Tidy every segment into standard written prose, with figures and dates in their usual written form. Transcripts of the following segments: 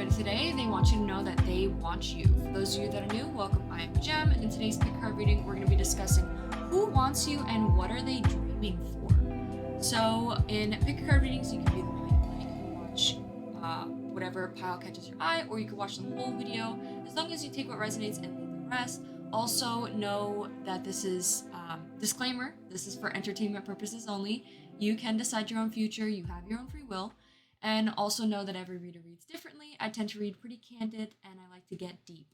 and today they want you to know that they want you. For those of you that are new, welcome. I am Jem, and in today's pick card reading, we're going to be discussing who wants you and what are they dreaming for. So, in pick card readings, you can either watch whatever pile catches your eye, or you can watch the whole video. As long as you take what resonates and leave the rest. Also, know that this is disclaimer. This is for entertainment purposes only. You can decide your own future. You have your own free will. And also know that every reader reads differently. I tend to read pretty candid, and I like to get deep.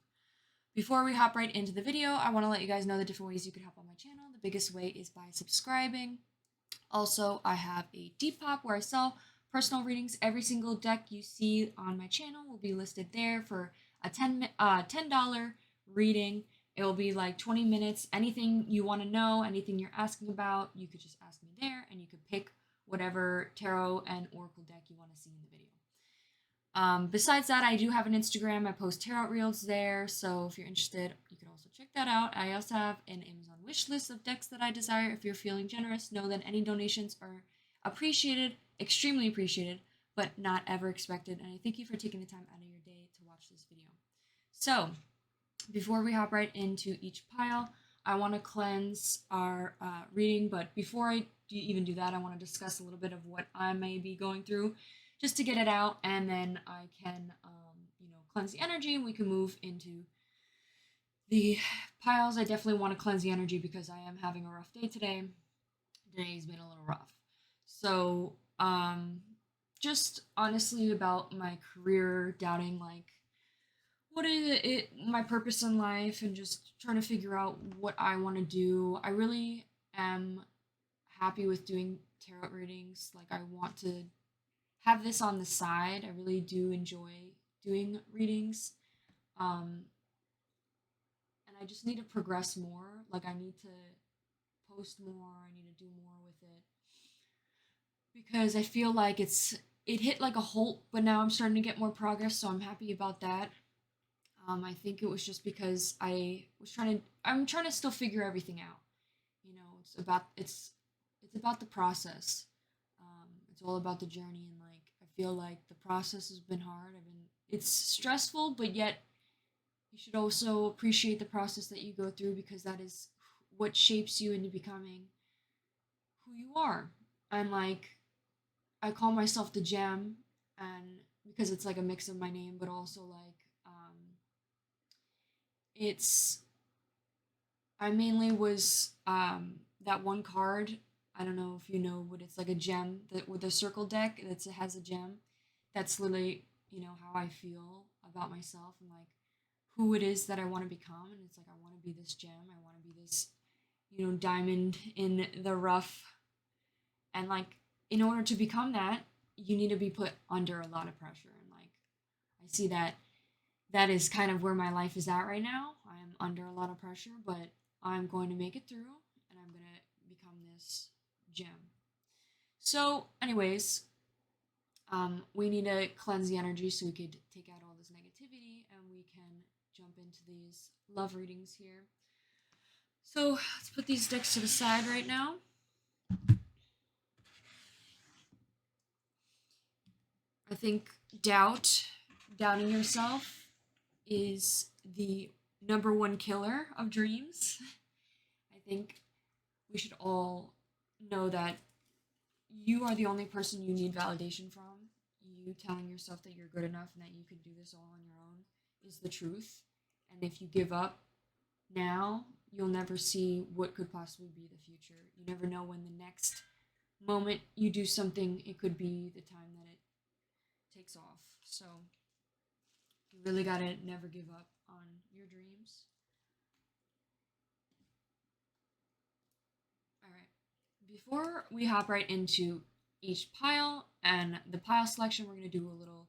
Before we hop right into the video, I want to let you guys know the different ways you can help on my channel. The biggest way is by subscribing. Also, I have a DEPOP where I sell personal readings. Every single deck you see on my channel will be listed there for a $10 reading. It will be like 20 minutes. Anything you want to know, anything you're asking about, you could just ask me there, and you could pick whatever tarot and oracle deck you want to see in the video. Besides that, I do have an Instagram. I post tarot reels there, so if you're interested, you can also check that out. I also have an Amazon wish list of decks that I desire. If you're feeling generous, know that any donations are appreciated, extremely appreciated, but not ever expected. And I thank you for taking the time out of your day to watch this video. So, before we hop right into each pile, I want to cleanse our reading, but before I even do that, I want to discuss a little bit of what I may be going through just to get it out, and then I can, cleanse the energy, and we can move into the piles. I definitely want to cleanse the energy because I am having a rough day today. Today's been a little rough. So, just honestly about my career, doubting, like, what is it, my purpose in life, and just trying to figure out what I want to do. I really am happy with doing tarot readings. Like, I want to have this on the side. I really do enjoy doing readings. And I just need to progress more. Like, I need to post more. I need to do more with it. Because I feel like it hit like a halt, but now I'm starting to get more progress, so I'm happy about that. I think it was just because I'm trying to still figure everything out. It's about the process. It's all about the journey, and like I feel like the process has been hard. It's stressful, but yet you should also appreciate the process that you go through, because that is what shapes you into becoming who you are. And like, I call myself the Gem, and because it's like a mix of my name, but also like I mainly was that one card. I don't know if you know, but it's like a gem that with a circle deck that has a gem. That's literally, how I feel about myself, and like who it is that I want to become. And it's like, I want to be this gem. I want to be this, diamond in the rough. And like, in order to become that, you need to be put under a lot of pressure. And like, I see that is kind of where my life is at right now. I am under a lot of pressure, but I'm going to make it through, and I'm going to become this gem. So, anyways, we need to cleanse the energy so we could take out all this negativity, and we can jump into these love readings here. So, let's put these decks to the side right now. I think doubting yourself is the number one killer of dreams. I think we should all know that you are the only person you need validation from. You telling yourself that you're good enough and that you can do this all on your own is the truth. And if you give up now, you'll never see what could possibly be the future. You never know when the next moment you do something, it could be the time that it takes off. So you really gotta never give up on your dreams. All right. Before we hop right into each pile and the pile selection, we're going to do a little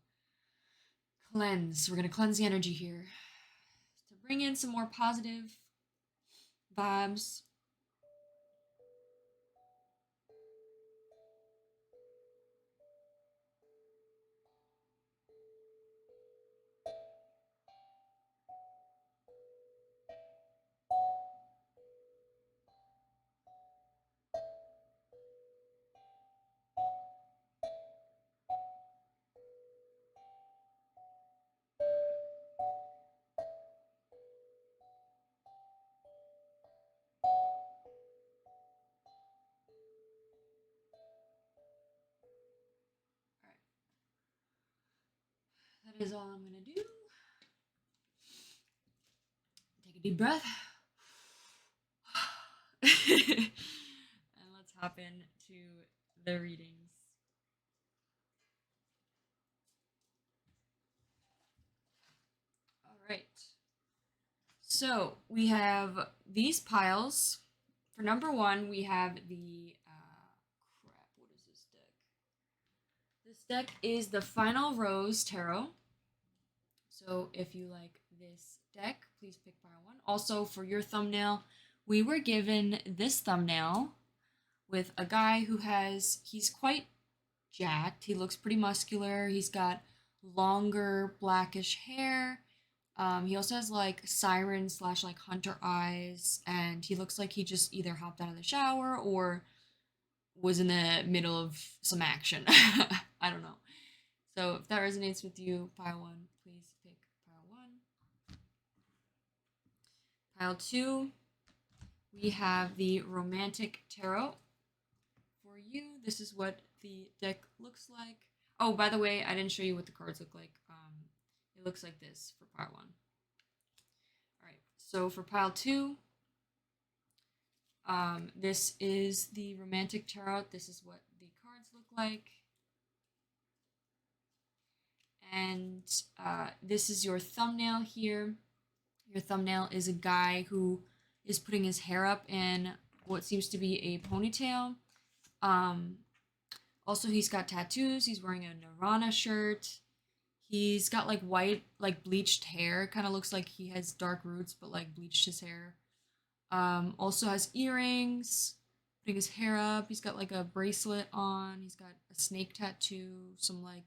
cleanse. We're going to cleanse the energy here to bring in some more positive vibes. is all I'm gonna do. Take a deep breath. And let's hop into the readings. All right. So we have these piles. For number one, we have the crap. What is this deck? This deck is the Final Rose Tarot. So if you like this deck, please pick pile one. Also, for your thumbnail, we were given this thumbnail with a guy who he's quite jacked. He looks pretty muscular. He's got longer blackish hair. He also has like siren / like hunter eyes, and he looks like he just either hopped out of the shower or was in the middle of some action. I don't know. So if that resonates with you, pile one, please pick pile one. Pile two, we have the Romantic Tarot. For you, this is what the deck looks like. Oh, by the way, I didn't show you what the cards look like. It looks like this for pile one. All right, so for pile two, this is the Romantic Tarot. This is what the cards look like. And this is your thumbnail here. Your thumbnail is a guy who is putting his hair up in what seems to be a ponytail. Also, he's got tattoos. He's wearing a Nirvana shirt. He's got like white, like bleached hair. Kind of looks like he has dark roots, but like bleached his hair. Also has earrings, putting his hair up. He's got like a bracelet on. He's got a snake tattoo, some like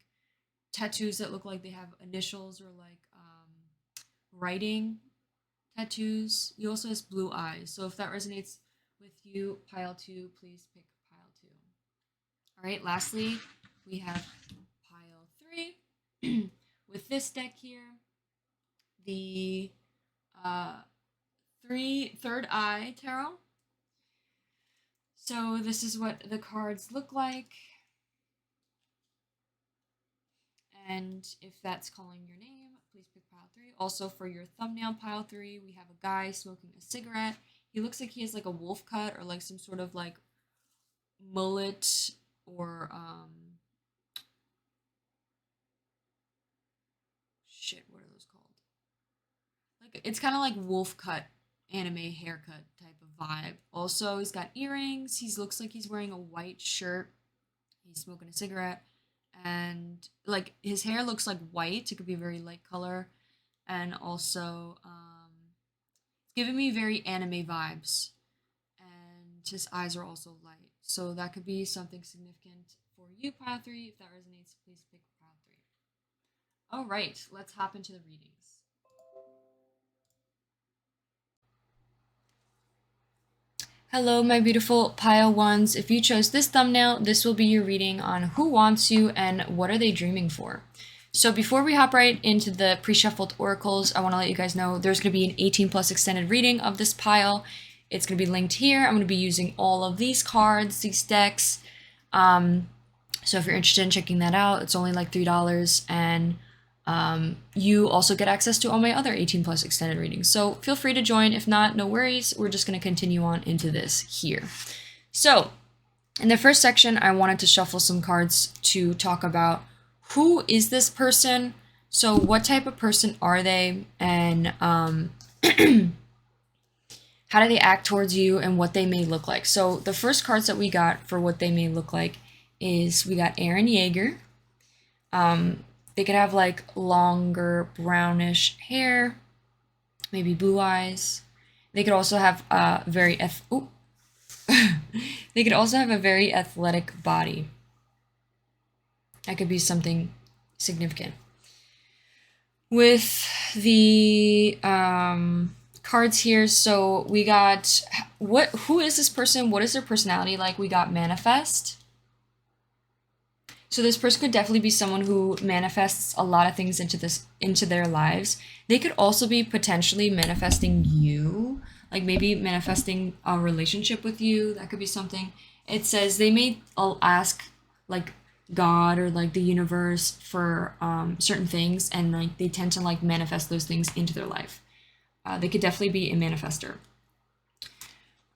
tattoos that look like they have initials or like writing tattoos. He also has blue eyes. So if that resonates with you, pile two, please pick pile two. All right, lastly, we have pile three. With this deck here, the Third Eye Tarot. So this is what the cards look like. And if that's calling your name, please pick pile three. Also for your thumbnail, pile three, we have a guy smoking a cigarette. He looks like he has like a wolf cut or like some sort of like mullet or what are those called? Like it's kind of like wolf cut anime haircut type of vibe. Also, he's got earrings. He looks like he's wearing a white shirt. He's smoking a cigarette. And like his hair looks like white. It could be a very light color. And also, it's giving me very anime vibes. And his eyes are also light. So that could be something significant for you, pile three. If that resonates, please pick pile three. All right, let's hop into the readings. Hello, my beautiful pile ones. If you chose this thumbnail, this will be your reading on who wants you and what are they dreaming for. So before we hop right into the pre-shuffled oracles, I want to let you guys know there's going to be an 18+ extended reading of this pile. It's going to be linked here. I'm going to be using all of these cards, these decks. So if you're interested in checking that out, it's only like $3, and you also get access to all my other 18+ extended readings. So feel free to join. If not, no worries. We're just going to continue on into this here. So in the first section, I wanted to shuffle some cards to talk about who is this person. So what type of person are they, and how do they act towards you, and what they may look like. So the first cards that we got for what they may look like is we got Aaron Yeager. They could have like longer brownish hair, maybe blue eyes. They could also have a very they could also have a very athletic body. That could be something significant. With the cards here, so we got who is this person? What is their personality like? We got manifest. So this person could definitely be someone who manifests a lot of things into their lives. They could also be potentially manifesting you, like maybe manifesting a relationship with you. That could be something. It says they may ask like God or like the universe for certain things, and like they tend to like manifest those things into their life. They could definitely be a manifester.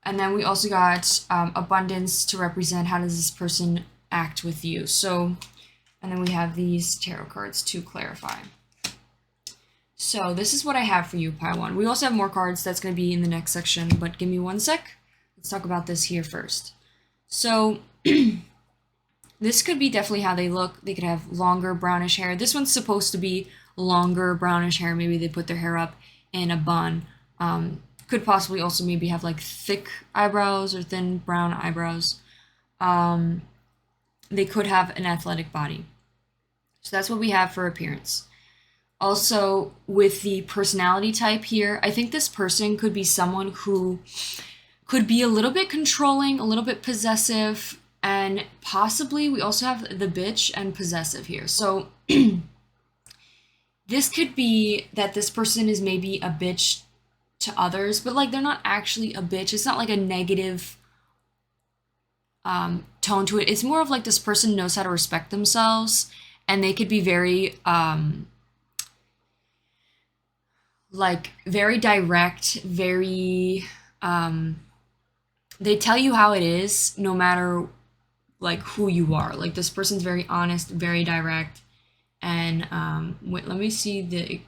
And then we also got abundance to represent how does this person act with you. So, and then we have these tarot cards to clarify. So this is what I have for you, pile one. We also have more cards that's going to be in the next section, but give me one sec. Let's talk about this here first. So this could be definitely how they look. They could have longer brownish hair. This one's supposed to be longer brownish hair. Maybe they put their hair up in a bun. Could possibly also maybe have like thick eyebrows or thin brown eyebrows. They could have an athletic body. So that's what we have for appearance. Also, with the personality type here, I think this person could be someone who could be a little bit controlling, a little bit possessive, and possibly we also have the bitch and possessive here. So this could be that this person is maybe a bitch to others, but like they're not actually a bitch. It's not like a negative tone to it. It's more of like this person knows how to respect themselves, and they could be very like very direct, very they tell you how it is no matter like who you are. Like this person's very honest, very direct, and wait, let me see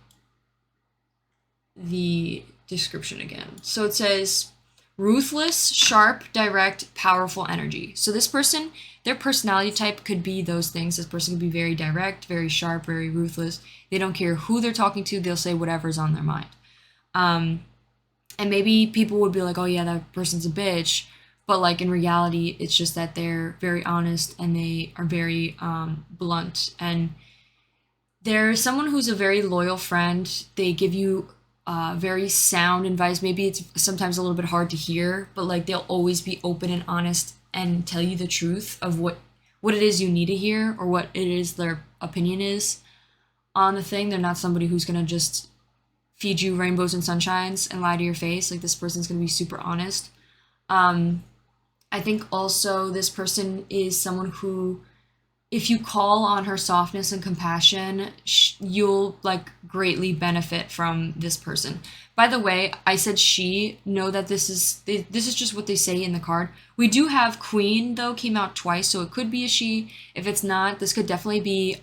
the description again. So it says ruthless, sharp, direct, powerful energy. So this person, their personality type could be those things. This person could be very direct, very sharp, very ruthless. They don't care who they're talking to. They'll say whatever's on their mind. And maybe people would be like, oh yeah, that person's a bitch. But like in reality, it's just that they're very honest and they are very blunt. And they're someone who's a very loyal friend. They give you very sound advice. Maybe it's sometimes a little bit hard to hear, but like they'll always be open and honest and tell you the truth of what it is you need to hear or what it is their opinion is on the thing. They're not somebody who's gonna just feed you rainbows and sunshines and lie to your face. Like this person's gonna be super honest. I think also this person is someone who, if you call on her softness and compassion, you'll like greatly benefit from this person. By the way, I said she. Know that this is just what they say in the card. We do have Queen though, came out twice, so it could be a she. If it's not, this could definitely be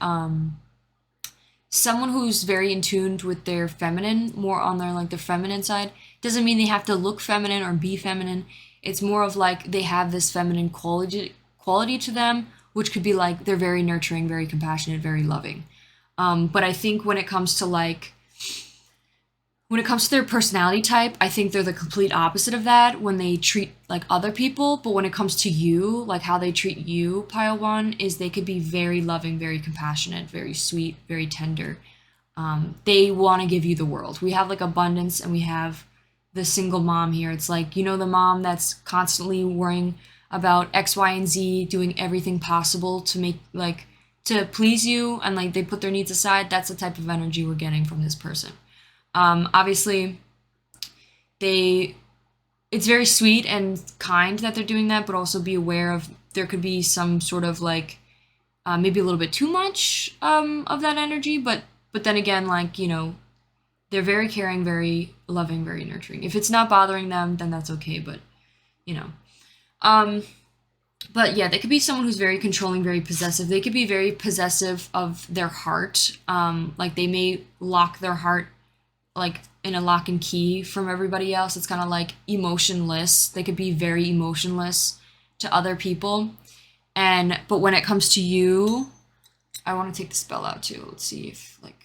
someone who's very in tune with their feminine, more on their like the feminine side. Doesn't mean they have to look feminine or be feminine. It's more of like they have this feminine quality to them, which could be like they're very nurturing, very compassionate, very loving. But I think when it comes to their personality type, I think they're the complete opposite of that when they treat like other people. But when it comes to you, like how they treat you, pile one, is they could be very loving, very compassionate, very sweet, very tender. They want to give you the world. We have like abundance, and we have the single mom here. It's like, you know, the mom that's constantly worrying about X, Y, and Z, doing everything possible to make like to please you, and like they put their needs aside. That's the type of energy we're getting from this person. Obviously, it's very sweet and kind that they're doing that, but also be aware of there could be some sort of like maybe a little bit too much of that energy, but then again, like, you know, they're very caring, very loving, very nurturing. If it's not bothering them, then that's okay, but you know. But yeah, they could be someone who's very controlling, very possessive. They could be very possessive of their heart. Like they may lock their heart like in a lock and key from everybody else. It's kind of like emotionless. They could be very emotionless to other people. But when it comes to you, I want to take the spell out too. Let's see if like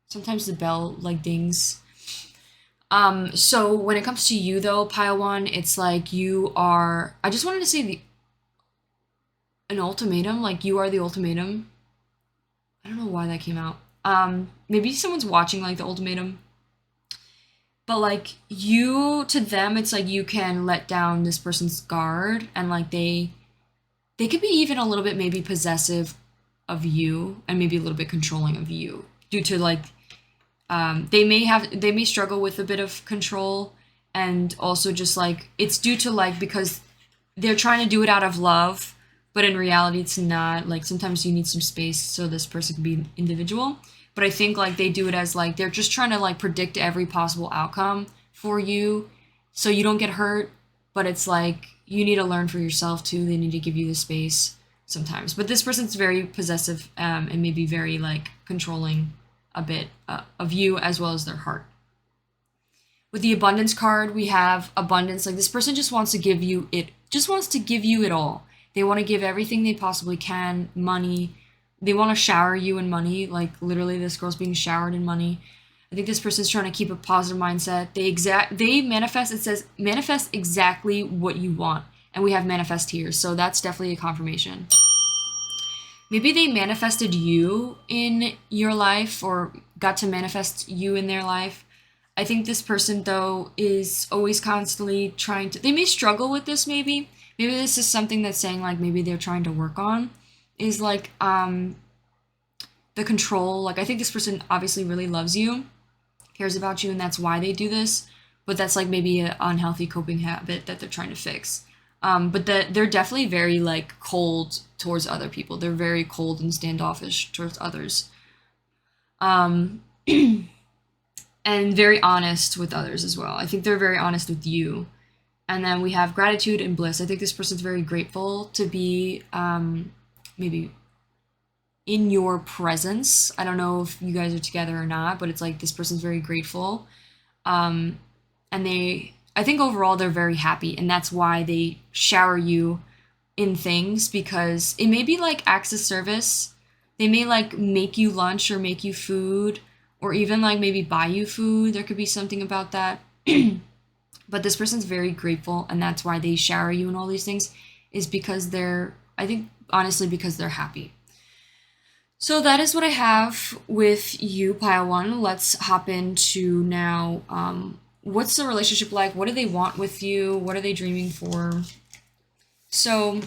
sometimes the bell like dings. So when it comes to you though, pile one, it's like you are, I just wanted to say an ultimatum, like you are the ultimatum. I don't know why that came out. Maybe someone's watching like the ultimatum, but like you, to them, it's like you can let down this person's guard, and like they could be even a little bit maybe possessive of you and maybe a little bit controlling of you due to like they may struggle with a bit of control, and also just like it's due to like because they're trying to do it out of love, but in reality it's not. Like sometimes you need some space so this person can be individual. But I think like they do it as like they're just trying to like predict every possible outcome for you so you don't get hurt, but it's like you need to learn for yourself too. They need to give you the space sometimes. But this person's very possessive and maybe very like controlling a bit of you as well as their heart. With the abundance card, we have abundance. Like this person just wants to give you it, just wants to give you it all. They want to give everything they possibly can, money. They want to shower you in money. Like literally this girl's being showered in money. I think this person's trying to keep a positive mindset. They manifest, it says manifest exactly what you want. And we have manifest here. So that's definitely a confirmation. Maybe they manifested you in your life or got to manifest you in their life. I think this person, though, is always constantly trying to... They may struggle with this, maybe. Maybe this is something that's saying, like, maybe they're trying to work on. Is, like, the control. Like, I think this person obviously really loves you, cares about you, and that's why they do this. But that's, like, maybe an unhealthy coping habit that they're trying to fix. But they're definitely very, like, cold towards other people. They're very cold and standoffish towards others. And very honest with others as well. I think they're very honest with you. And then we have gratitude and bliss. I think this person's very grateful to be maybe in your presence. I don't know if you guys are together or not, but it's like this person's very grateful. And I think overall they're very happy, and that's why they shower you in things, because it may be like acts of service. They may like make you lunch or make you food, or even like maybe buy you food. There could be something about that. But this person's very grateful, and that's why they shower you and all these things, is because I think honestly because they're happy. So that is what I have with you, pile one. Let's hop into now, what's the relationship like? What do they want with you? What are they dreaming for? So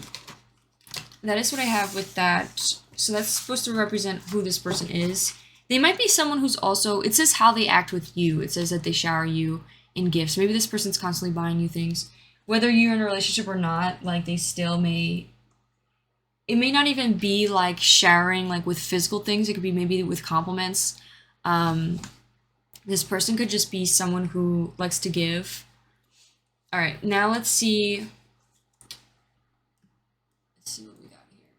that is what I have with that. So that's supposed to represent who this person is. They might be someone who's also, it says how they act with you. It says that they shower you in gifts. Maybe this person's constantly buying you things. Whether you're in a relationship or not, like they still may, it may not even be like showering like with physical things. It could be maybe with compliments. This person could just be someone who likes to give. All right, now let's see. What we got here.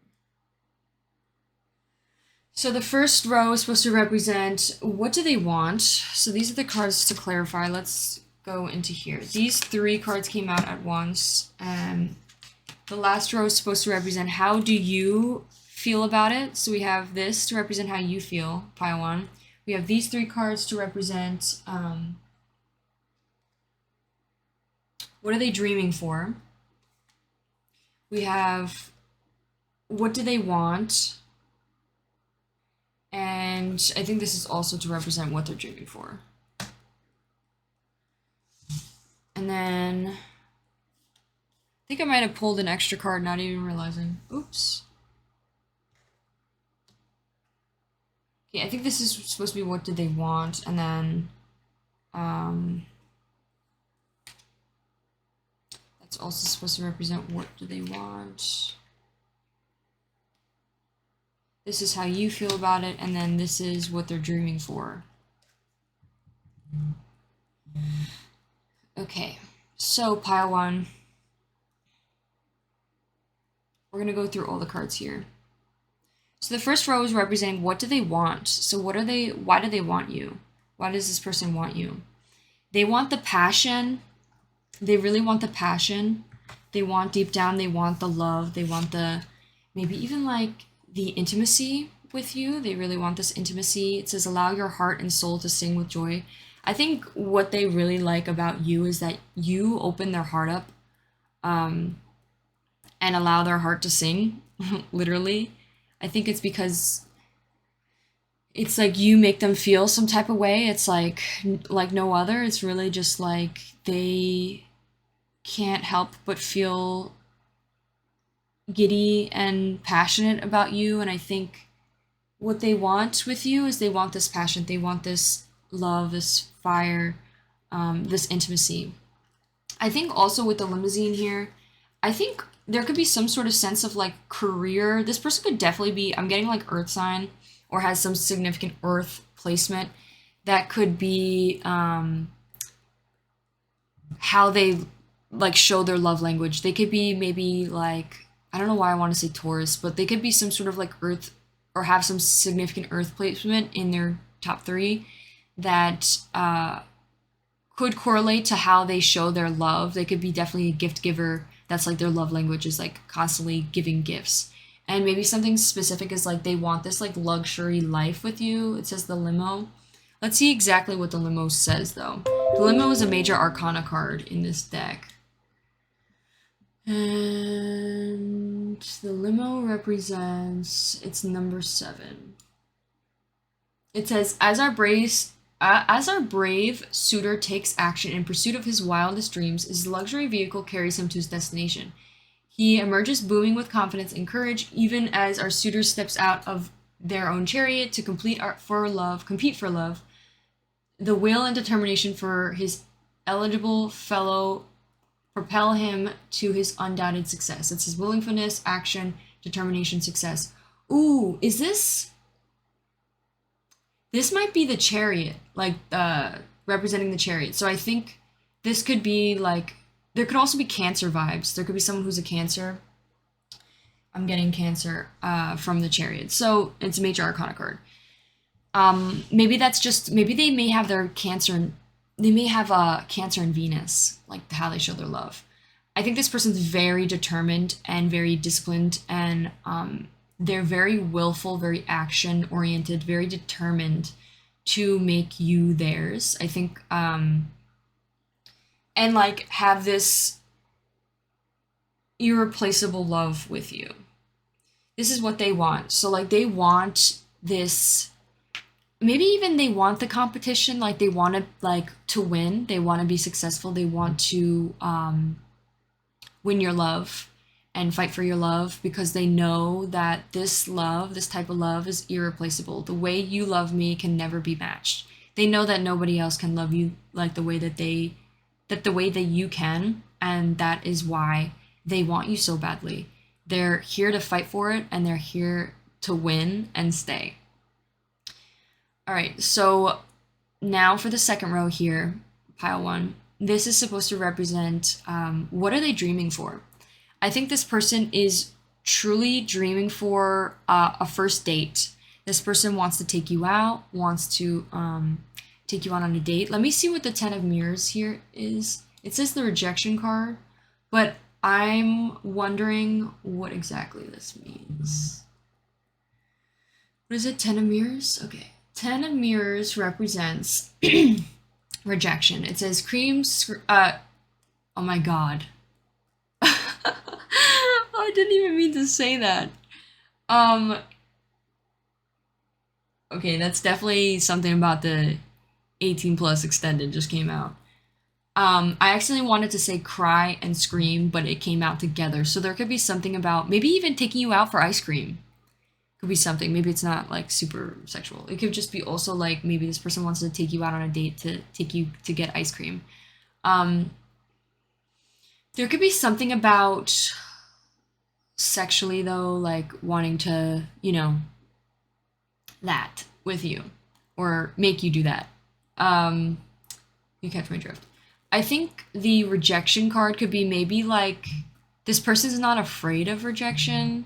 So the first row is supposed to represent what do they want. So these are the cards to clarify. Let's go into here. These three cards came out at once. The last row is supposed to represent how do you feel about it. So we have this to represent how you feel, pile one. We have these three cards to represent what are they dreaming for. We have what do they want. And I think this is also to represent what they're dreaming for. And then I think I might have pulled an extra card, not even realizing. Oops. Okay, I think this is supposed to be what did they want, and then that's also supposed to represent what do they want. This is how you feel about it, and then this is what they're dreaming for. Okay, so pile one. We're going to go through all the cards here. So the first row is representing what do they want. So why do they want you? Why does this person want you? They want the passion. They really want the passion. They want deep down, they want the love. They want the, maybe even like the intimacy with you. They really want this intimacy. It says allow your heart and soul to sing with joy. I think what they really like about you is that you open their heart up and allow their heart to sing, literally. I think it's because it's like you make them feel some type of way. It's like no other. It's really just like they can't help but feel giddy and passionate about you. And I think what they want with you is they want this passion. They want this love, this fire, this intimacy. I think also with the limousine here, I think there could be some sort of sense of like career. This person could definitely be, I'm getting like earth sign or has some significant earth placement that could be how they like show their love language. They could be maybe like, I don't know why I want to say Taurus, but they could be some sort of like earth or have some significant earth placement in their top three that could correlate to how they show their love. They could be definitely a gift giver. That's like their love language is like constantly giving gifts. And maybe something specific is like they want this like luxury life with you. It says the limo. Let's see exactly what the limo says though. The limo is a major arcana card in this deck. And the limo represents, it's number 7. It says, as our brave suitor takes action in pursuit of his wildest dreams, his luxury vehicle carries him to his destination. He emerges booming with confidence and courage, even as our suitor steps out of their own chariot to compete for love. The will and determination for his eligible fellow propel him to his undoubted success. It's his willingness, action, determination, success. Ooh, is this? This might be the chariot, like representing the chariot. So I think this could be like, there could also be Cancer vibes. There could be someone who's a Cancer. I'm getting Cancer from the chariot. So it's a major arcana card. Maybe that's just, maybe they may have their Cancer, they may have a Cancer in Venus, like how they show their love. I think this person's very determined and very disciplined, and they're very willful, very action oriented, very determined to make you theirs. I think, and like have this irreplaceable love with you. This is what they want. So like they want this, maybe even they want the competition, like they want to like to win, they want to be successful, they want to win your love and fight for your love, because they know that this love, this type of love, is irreplaceable. The way you love me can never be matched. They know that nobody else can love you like the way that the way that you can, and that is why they want you so badly. They're here to fight for it, and they're here to win and stay. All right, so now for the second row here, pile 1. This is supposed to represent what are they dreaming for? I think this person is truly dreaming for a first date. This person wants to take you out, wants to take you out on a date. Let me see what the 10 of Mirrors here is. It says the rejection card, but I'm wondering what exactly this means. What is it? 10 of Mirrors? Okay. 10 of Mirrors represents rejection. It says oh my god. I didn't even mean to say that. Okay, that's definitely something about the 18 plus extended just came out. I actually wanted to say cry and scream, but it came out together. So there could be something about maybe even taking you out for ice cream. Could be something. Maybe it's not like super sexual. It could just be also like maybe this person wants to take you out on a date to take you to get ice cream. There could be something about sexually though, like wanting to, you know, that with you or make you do that. You catch my drift. I think the rejection card could be maybe like this person's not afraid of rejection.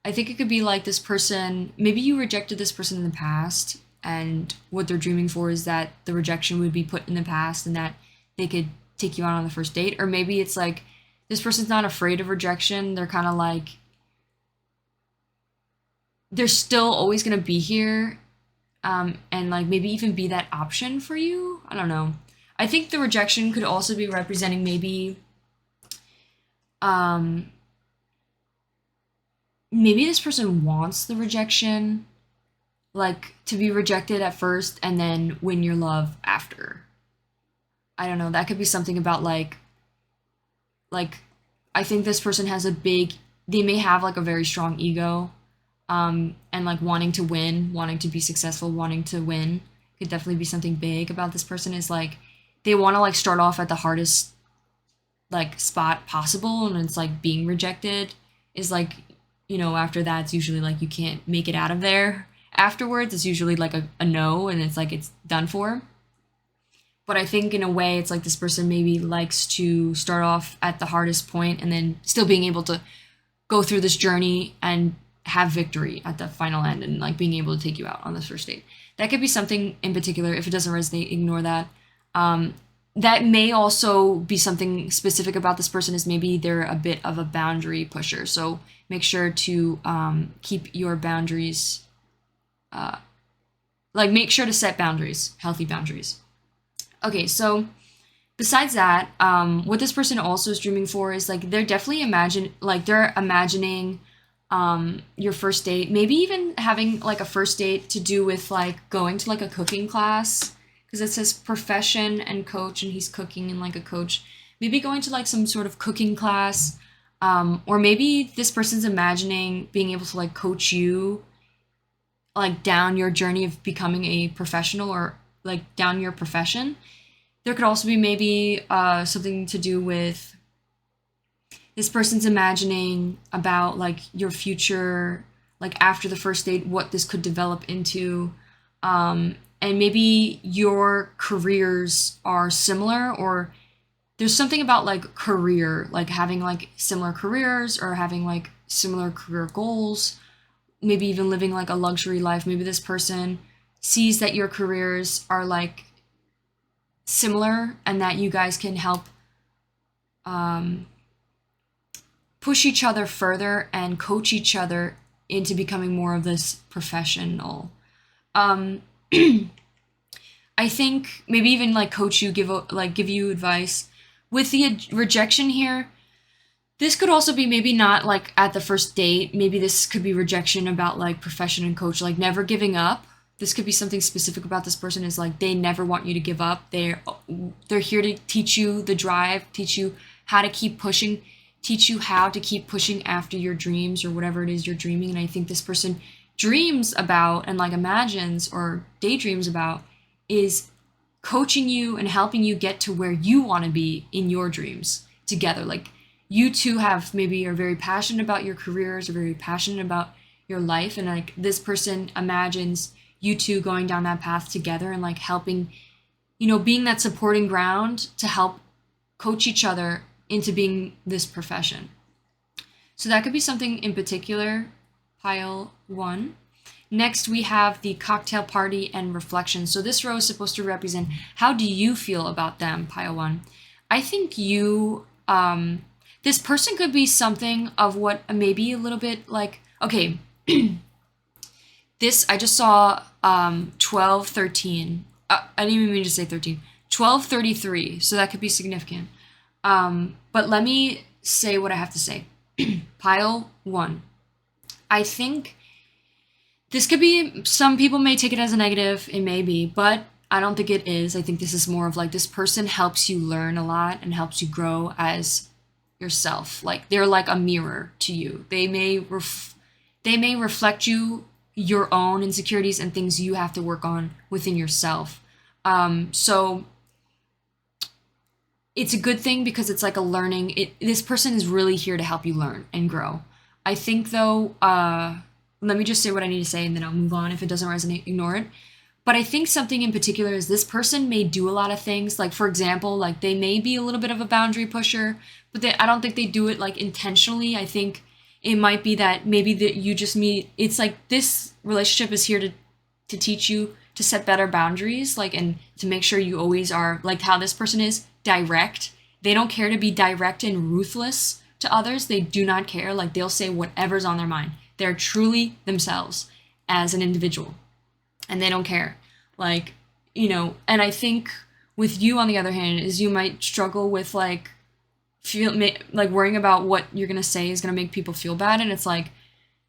I think it could be like this person, maybe you rejected this person in the past, and what they're dreaming for is that the rejection would be put in the past and that they could take you out on the first date. Or maybe it's like this person's not afraid of rejection. They're kind of like, they're still always going to be here, and like maybe even be that option for you. I don't know. I think the rejection could also be representing maybe maybe this person wants the rejection, like to be rejected at first and then win your love after. I don't know. That could be something about like I think this person has they may have like a very strong ego, and like wanting to win, wanting to be successful, wanting to win could definitely be something big about this person. Is like they want to like start off at the hardest like spot possible, and it's like being rejected is like, after that it's usually like you can't make it out of there afterwards. It's usually like a no, and it's like it's done for. But I think in a way it's like this person maybe likes to start off at the hardest point and then still being able to go through this journey and have victory at the final end, and like being able to take you out on this first date. That could be something in particular. If it doesn't resonate, ignore that. That may also be something specific about this person, is maybe they're a bit of a boundary pusher. So make sure to keep your boundaries, make sure to set boundaries, healthy boundaries. Okay, so besides that, what this person also is dreaming for is like they're definitely they're imagining your first date, maybe even having like a first date to do with like going to like a cooking class, because it says profession and coach, and he's cooking and like a coach. Maybe going to like some sort of cooking class, or maybe this person's imagining being able to like coach you like down your journey of becoming a professional, or like down your profession. There could also be maybe something to do with this person's imagining about like your future, like after the first date, what this could develop into. And maybe your careers are similar, or there's something about like career, like having like similar careers or having like similar career goals, maybe even living like a luxury life. Maybe this person sees that your careers are like similar, and that you guys can help push each other further and coach each other into becoming more of this professional. I think maybe even like coach you, give you advice. With the rejection here, this could also be maybe not like at the first date. Maybe this could be rejection about like profession and coach, like never giving up. This could be something specific about this person, is like they never want you to give up. They're here to teach you the drive, teach you how to keep pushing, teach you how to keep pushing after your dreams or whatever it is you're dreaming. And I think this person dreams about and like imagines or daydreams about is coaching you and helping you get to where you want to be in your dreams together. Like you two have maybe are very passionate about your careers, or very passionate about your life, and like this person imagines you two going down that path together and like helping, being that supporting ground to help coach each other into being this profession. So that could be something in particular, pile 1. Next, we have the cocktail party and reflection. So this row is supposed to represent how do you feel about them, pile 1. I think this person could be something of what maybe a little bit like, okay, I just saw 12:13. I didn't even mean to say 13. 12:33. So that could be significant. But let me say what I have to say. Pile 1. I think this could be, some people may take it as a negative. It may be, but I don't think it is. I think this is more of like this person helps you learn a lot and helps you grow as yourself. Like they're like a mirror to you. They may reflect your own insecurities and things you have to work on within yourself. So it's a good thing because it's like a learning. This person is really here to help you learn and grow. I think though, let me just say what I need to say and then I'll move on. If it doesn't resonate, ignore it. But I think something in particular is this person may do a lot of things. Like, for example, like they may be a little bit of a boundary pusher, but I don't think they do it like intentionally. I think it might be that maybe that you just meet, it's like this relationship is here to teach you to set better boundaries, like, and to make sure you always are, like how this person is, direct. They don't care to be direct and ruthless to others. They do not care. Like they'll say whatever's on their mind. They're truly themselves as an individual, and they don't care. Like, and I think with you, on the other hand, is you might struggle with like worrying about what you're going to say is going to make people feel bad. And it's like,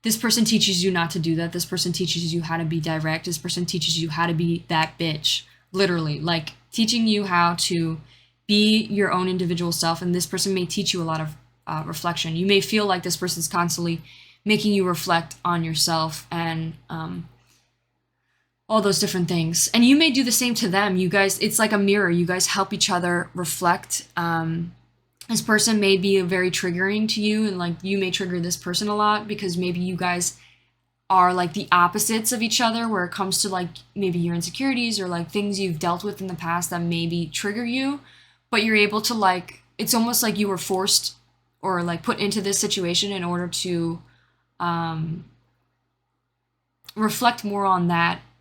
this person teaches you not to do that. This person teaches you how to be direct. This person teaches you how to be that bitch, literally, like teaching you how to be your own individual self. And this person may teach you a lot of reflection. You may feel like this person's constantly making you reflect on yourself and all those different things. And you may do the same to them. You guys, it's like a mirror. You guys help each other reflect. this person may be very triggering to you, and like you may trigger this person a lot because maybe you guys are like the opposites of each other where it comes to like maybe your insecurities or like things you've dealt with in the past that maybe trigger you, but you're able to like, it's almost like you were forced or like put into this situation in order to reflect more on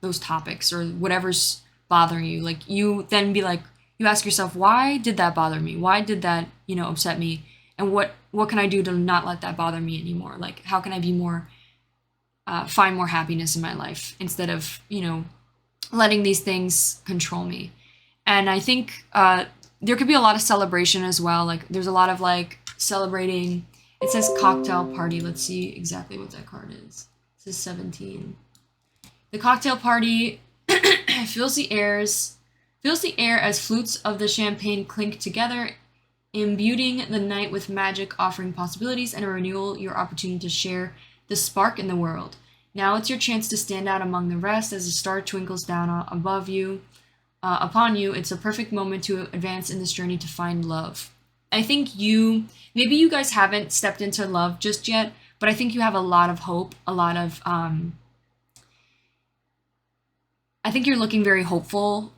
those topics or whatever's bothering you. Like you then be like, you ask yourself, why did that bother me? Why did that, upset me? And what can I do to not let that bother me anymore? Like, how can I be more, find more happiness in my life instead of, letting these things control me? And I think there could be a lot of celebration as well. Like there's a lot of like celebrating. It says cocktail party. Let's see exactly what that card is. It says 17. The cocktail party fills the air as flutes of the champagne clink together, imbuing the night with magic, offering possibilities and a renewal, your opportunity to share the spark in the world. Now it's your chance to stand out among the rest as a star twinkles down above you. Upon you, it's a perfect moment to advance in this journey to find love. I think maybe you guys haven't stepped into love just yet, but I think you have a lot of hope, a lot of, I think you're looking very hopeful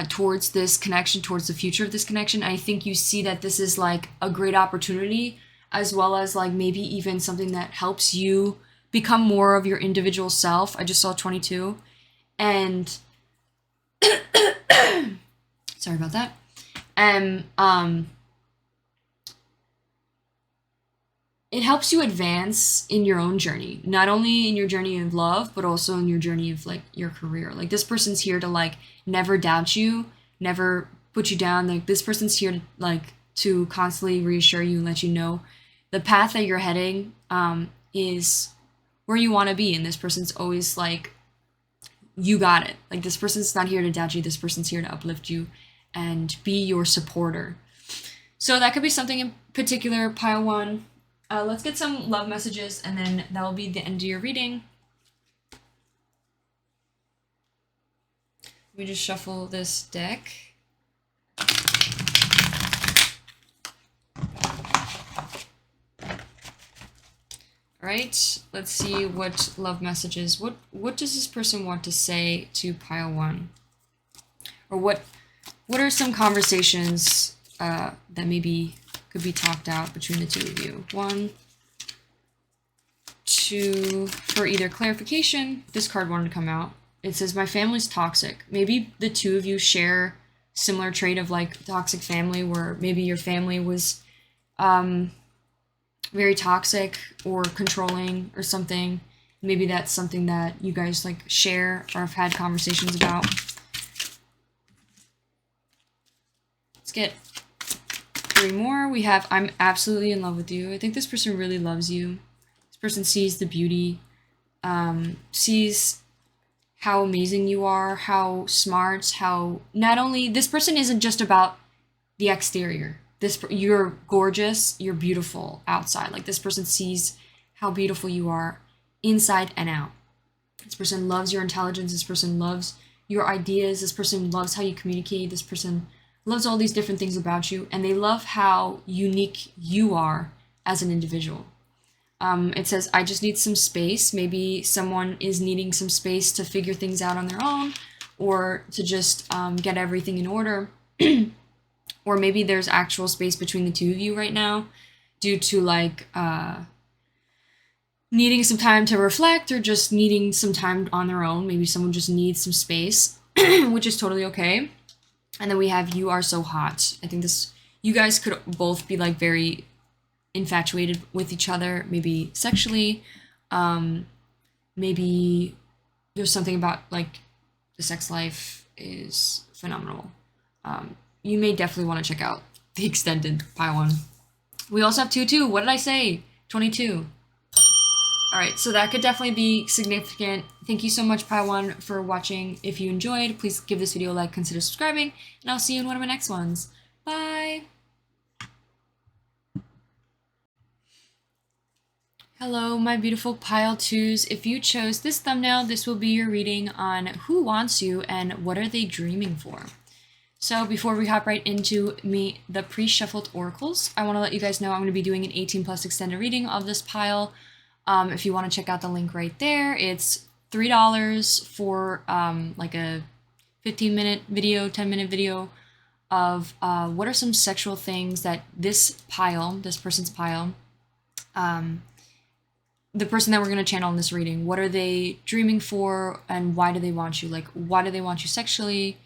towards this connection, towards the future of this connection. I think you see that this is like a great opportunity, as well as like maybe even something that helps you become more of your individual self. I just saw 22. And sorry about that. And it helps you advance in your own journey, not only in your journey of love, but also in your journey of like your career. Like this person's here to like never doubt you, never put you down. Like this person's here to like to constantly reassure you and let you know the path that you're heading is where you want to be. And this person's always like, you got it. Like this person's not here to doubt you. This person's here to uplift you and be your supporter. So that could be something in particular, pile one. Let's get some love messages, and then that will be the end of your reading. We just shuffle this deck. All right, let's see what love messages. What does this person want to say to pile one? Or what are some conversations that maybe could be talked out between the two of you? 1, 2, for either clarification, this card wanted to come out. It says, my family's toxic. Maybe the two of you share similar trait of like toxic family, where maybe your family was very toxic or controlling or something. Maybe that's something that you guys like share or have had conversations about. Let's get 3 more. We have, I'm absolutely in love with you. I think this person really loves you. This person sees the beauty, sees how amazing you are, how smart, how not only, this person isn't just about the exterior. You're gorgeous, you're beautiful outside. Like this person sees how beautiful you are inside and out. This person loves your intelligence. This person loves your ideas. This person loves how you communicate. This person loves all these different things about you, and they love how unique you are as an individual. It says, I just need some space. Maybe someone is needing some space to figure things out on their own, or to just get everything in order. Or maybe there's actual space between the two of you right now due to like needing some time to reflect, or just needing some time on their own. Maybe someone just needs some space, which is totally okay. And then we have, you are so hot. I think you guys could both be like very infatuated with each other, maybe sexually. Maybe there's something about like the sex life is phenomenal. You may definitely want to check out the extended pile one. We also have 2-2. What did I say? 22. All right, so that could definitely be significant. Thank you so much, pile one, for watching. If you enjoyed, please give this video a like, consider subscribing, and I'll see you in one of my next ones. Bye. Hello, my beautiful pile twos. If you chose this thumbnail, this will be your reading on who wants you and what are they dreaming for. So before we hop right into the pre-shuffled oracles, I want to let you guys know I'm going to be doing an 18 plus extended reading of this pile. If you want to check out the link right there, it's $3 for like a 15-minute video, 10-minute video of what are some sexual things that this person's pile, the person that we're going to channel in this reading, what are they dreaming for and why do they want you? Like, why do they want you sexually?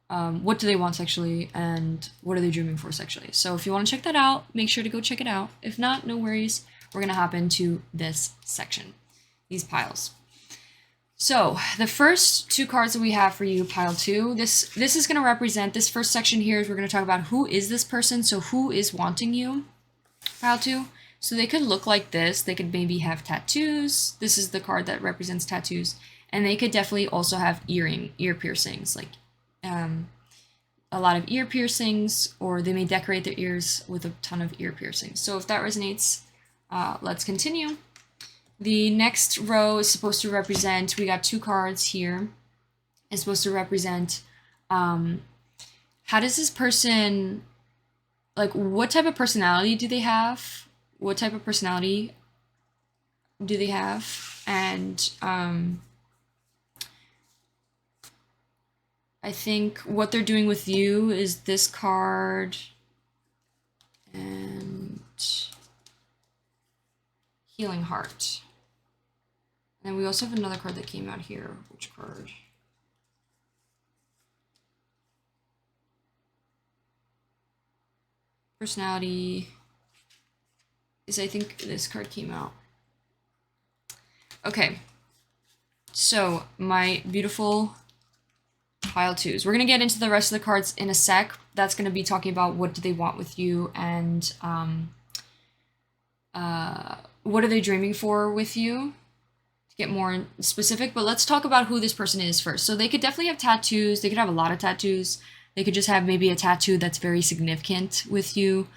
What do they want sexually, and what are they dreaming for sexually? So if you want to check that out, make sure to go check it out. If not, no worries. We're going to hop into this section, these piles. So the first two cards that we have for you, pile 2, this is going to represent, this first section here is we're going to talk about who is this person, so who is wanting you, pile 2. So they could look like this. They could maybe have tattoos. This is the card that represents tattoos. And they could definitely also have ear piercings, like a lot of ear piercings, or they may decorate their ears with a ton of ear piercings. So if that resonates, let's continue. The next row is supposed to represent, we got 2 cards here, is supposed to represent how does this person, like what type of personality do they have? What type of personality do they have? And I think what they're doing with you is this card and Healing Heart. And we also have another card that came out here. Which card? Personality is, I think this card came out. Okay. So my beautiful pile 2s. We're going to get into the rest of the cards in a sec. That's going to be talking about what do they want with you and what are they dreaming for with you, to get more specific. But let's talk about who this person is first. So they could definitely have tattoos. They could have a lot of tattoos. They could just have maybe a tattoo that's very significant with you.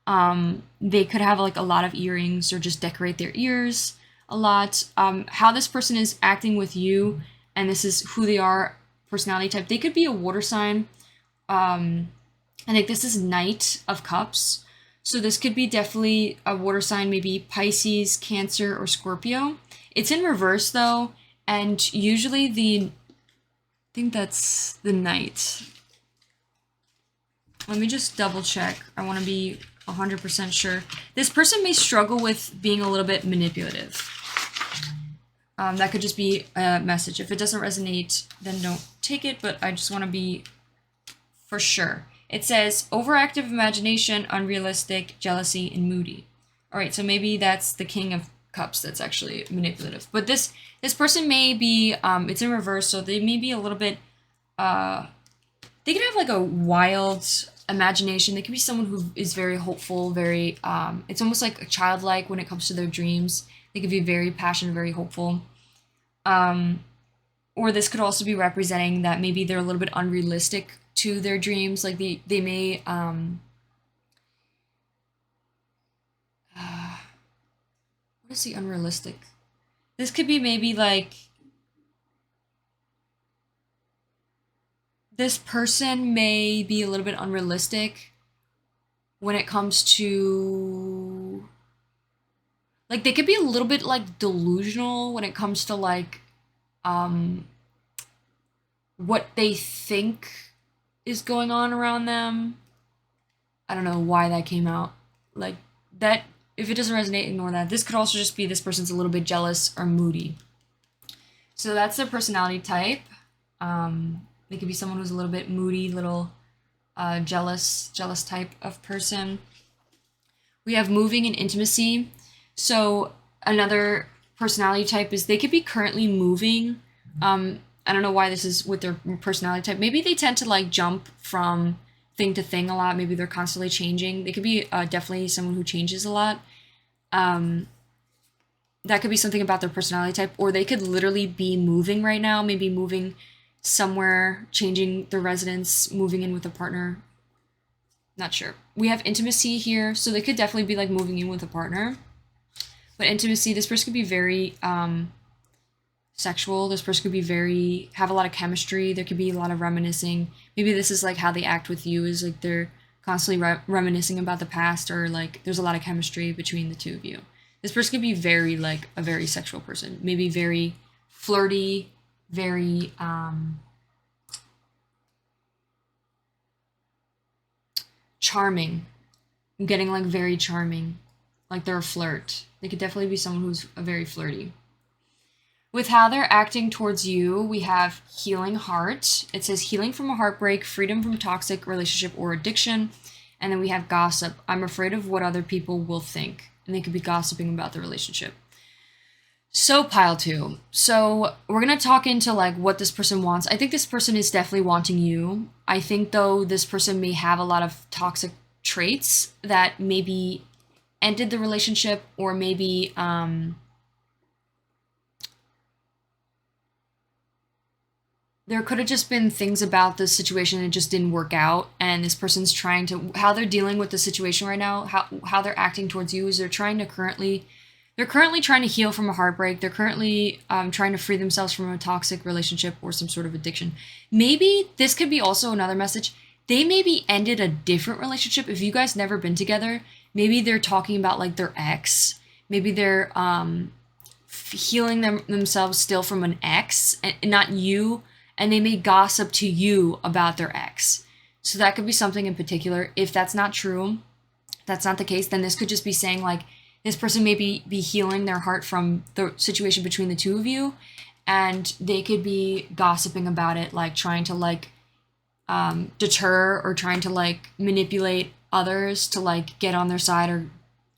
They could have like a lot of earrings or just decorate their ears a lot. How this person is acting with you, and this is who they are, personality type. They could be a water sign. I think this is Knight of Cups. So this could be definitely a water sign, maybe Pisces, Cancer, or Scorpio. It's in reverse though, and usually I think that's the Knight. Let me just double check. I want to be 100% sure. This person may struggle with being a little bit manipulative. That could just be a message. If it doesn't resonate, then don't take it, but I just want to be for sure. It says, overactive imagination, unrealistic, jealousy, and moody. All right, so maybe that's the King of Cups that's actually manipulative. But this person may be, it's in reverse, so they may be a little bit, they could have like a wild imagination. They could be someone who is very hopeful, very, it's almost like a childlike when it comes to their dreams. They could be very passionate, very hopeful. Or this could also be representing that maybe they're a little bit unrealistic to their dreams. Like they may, what is the unrealistic? This could be maybe like, this person may be a little bit unrealistic when it comes to, like, they could be a little bit like delusional when it comes to like what they think is going on around them. I don't know why that came out like that. If it doesn't resonate, ignore that. This could also just be this person's a little bit jealous or moody. So that's their personality type. They could be someone who's a little bit moody, little jealous type of person. We have moving and intimacy. So another personality type is they could be currently moving. I don't know why this is with their personality type. Maybe they tend to like jump from thing to thing a lot. Maybe they're constantly changing. They could be definitely someone who changes a lot. That could be something about their personality type, or they could literally be moving right now, maybe moving somewhere, changing their residence, moving in with a partner. Not sure. We have intimacy here, so they could definitely be like moving in with a partner. But intimacy, this person could be very sexual. This person could be have a lot of chemistry. There could be a lot of reminiscing. Maybe this is like how they act with you, is like they're constantly reminiscing about the past, or like there's a lot of chemistry between the two of you. This person could be very like a very sexual person, maybe very flirty, very charming. I'm getting like very charming, like they're a flirt. They could definitely be someone who's a very flirty. With how they're acting towards you, we have healing heart. It says healing from a heartbreak, freedom from toxic relationship or addiction. And then we have gossip. I'm afraid of what other people will think. And they could be gossiping about the relationship. So pile 2. So we're going to talk into like what this person wants. I think this person is definitely wanting you. I think though this person may have a lot of toxic traits that maybe ended the relationship, or maybe there could have just been things about the situation that just didn't work out, and this person's trying to, how they're dealing with the situation right now, how they're acting towards you is they're currently trying to heal from a heartbreak. They're currently trying to free themselves from a toxic relationship or some sort of addiction. Maybe this could be also another message. They maybe ended a different relationship. If you guys never been together, maybe they're talking about like their ex. Maybe they're healing themselves still from an ex, and not you. And they may gossip to you about their ex. So that could be something in particular. If that's not true, that's not the case, then this could just be saying like this person may be healing their heart from the situation between the two of you, and they could be gossiping about it, like trying to like deter or trying to like manipulate others to like get on their side, or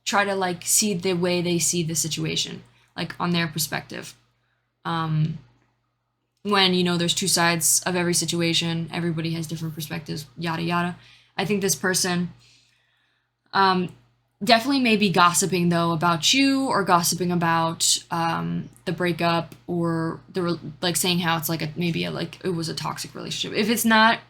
try to like see the way they see the situation, like on their perspective. When, you know, there's two sides of every situation, everybody has different perspectives, yada yada. I think this person definitely may be gossiping though about you, or gossiping about the breakup, or like saying how it's like like it was a toxic relationship. If it's not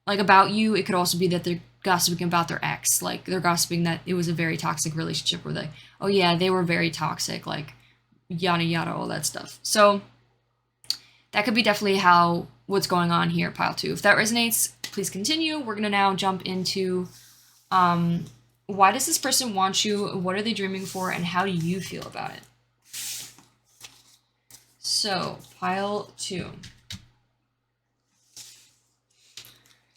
like about you, it could also be that they're gossiping about their ex, like they're gossiping that it was a very toxic relationship, where they, oh yeah, they were very toxic, like yada yada, all that stuff. So that could be definitely what's going on here, pile 2. If that resonates, please continue. We're going to now jump into why does this person want you? What are they dreaming for? And how do you feel about it? So, pile 2.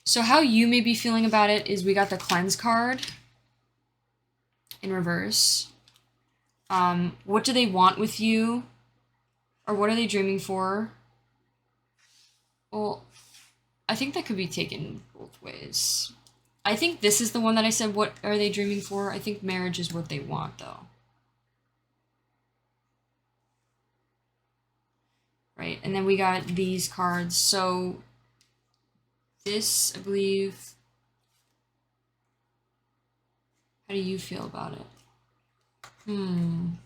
So how you may be feeling about it is we got the cleanse card in reverse. What do they want with you? Or what are they dreaming for? Well, I think that could be taken both ways. I think this is the one that I said, what are they dreaming for? I think marriage is what they want, though. Right, and then we got these cards. So this, I believe, how do you feel about it? I'm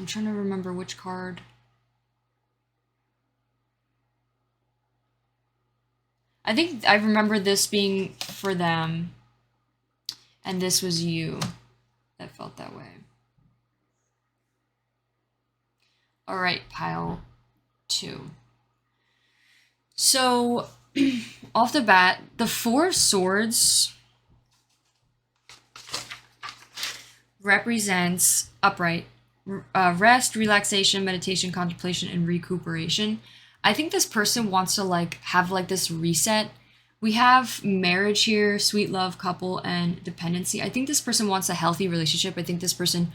trying to remember which card. I think I remember this being for them, and this was you that felt that way. All right, pile 2. So, off the bat, the 4 of Swords represents upright, rest, relaxation, meditation, contemplation, and recuperation. I think this person wants to like have like this reset. We have marriage here, sweet love, couple, and dependency. I think this person wants a healthy relationship. I think this person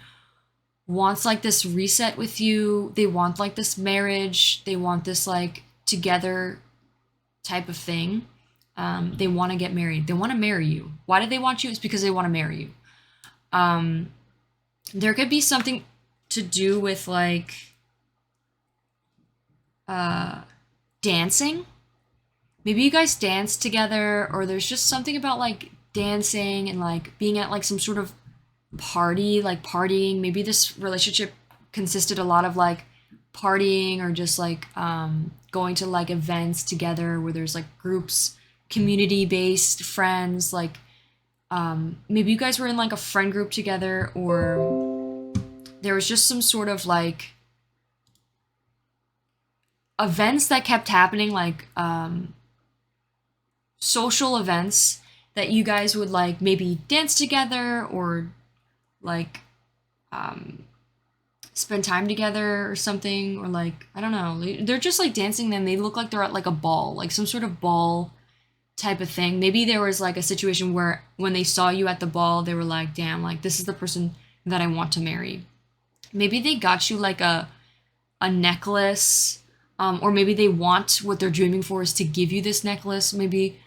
wants like this reset with you. They want like this marriage. They want this like together type of thing. They want to get married. They want to marry you. Why do they want you? It's because they want to marry you. There could be something to do with like dancing. Maybe you guys dance together, or there's just something about like dancing and like being at like some sort of party, like partying. Maybe this relationship consisted a lot of like partying, or just like going to like events together where there's like groups, community-based friends, like maybe you guys were in like a friend group together, or there was just some sort of like events that kept happening, like social events that you guys would like maybe dance together or like spend time together or something, or like I don't know, they're just like dancing, then they look like they're at like a ball, like some sort of ball type of thing. Maybe there was like a situation where when they saw you at the ball, they were like, damn, like this is the person that I want to marry. Maybe they got you like a necklace, or maybe they want, what they're dreaming for is to give you this necklace. Maybe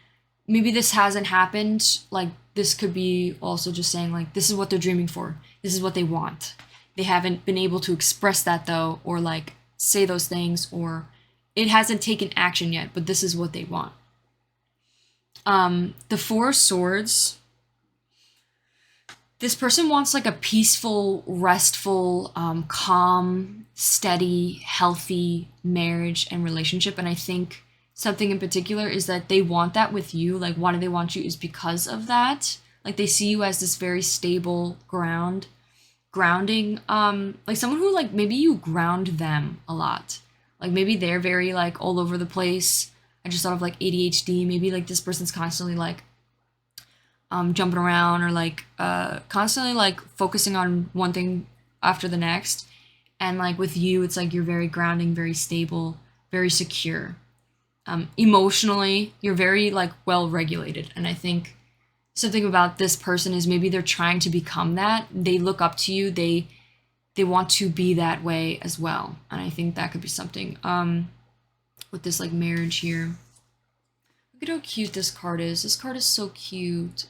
this hasn't happened. Like this could be also just saying like this is what they're dreaming for. This is what they want. They haven't been able to express that though, or like say those things, or it hasn't taken action yet, but this is what they want. The Four of Swords. This person wants like a peaceful, restful, calm, steady, healthy marriage and relationship. And I think something in particular is that they want that with you. Like why do they want you is because of that. Like they see you as this very stable grounding, like someone who like maybe you ground them a lot. Like maybe they're very like all over the place. I just thought of like ADHD. Maybe like this person's constantly like jumping around, or like constantly like focusing on one thing after the next. And like with you, it's like you're very grounding, very stable, very secure. Emotionally, you're very like well regulated. And I think something about this person is maybe they're trying to become that. They look up to you. They want to be that way as well. And I think that could be something with this like marriage here. Look at how cute this card is. This card is so cute.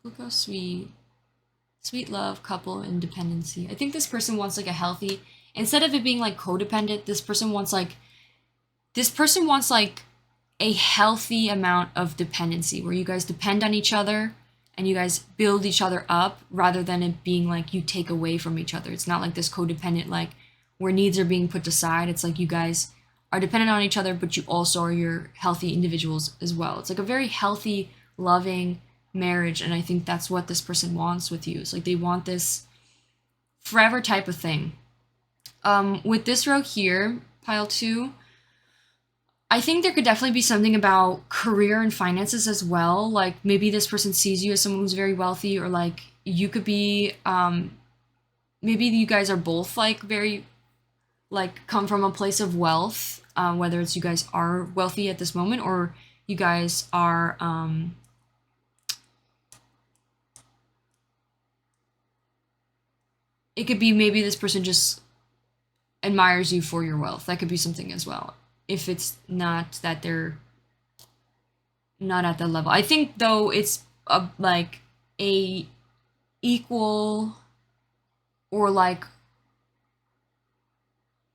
Look how sweet. Sweet love, couple, and dependency. I think this person wants like a healthy, instead of it being like codependent, this person wants like a healthy amount of dependency where you guys depend on each other and you guys build each other up, rather than it being like you take away from each other. It's not like this codependent, like where needs are being put aside. It's like you guys are dependent on each other, but you also are your healthy individuals as well. It's like a very healthy, loving marriage. And I think that's what this person wants with you. It's like they want this forever type of thing. With this row here, pile 2, I think there could definitely be something about career and finances as well. Like maybe this person sees you as someone who's very wealthy, or like you could be, maybe you guys are both like very, like come from a place of wealth, whether it's you guys are wealthy at this moment, or you guys are, it could be maybe this person just admires you for your wealth. That could be something as well, if it's not that they're not at that level. I think though it's like a equal, or like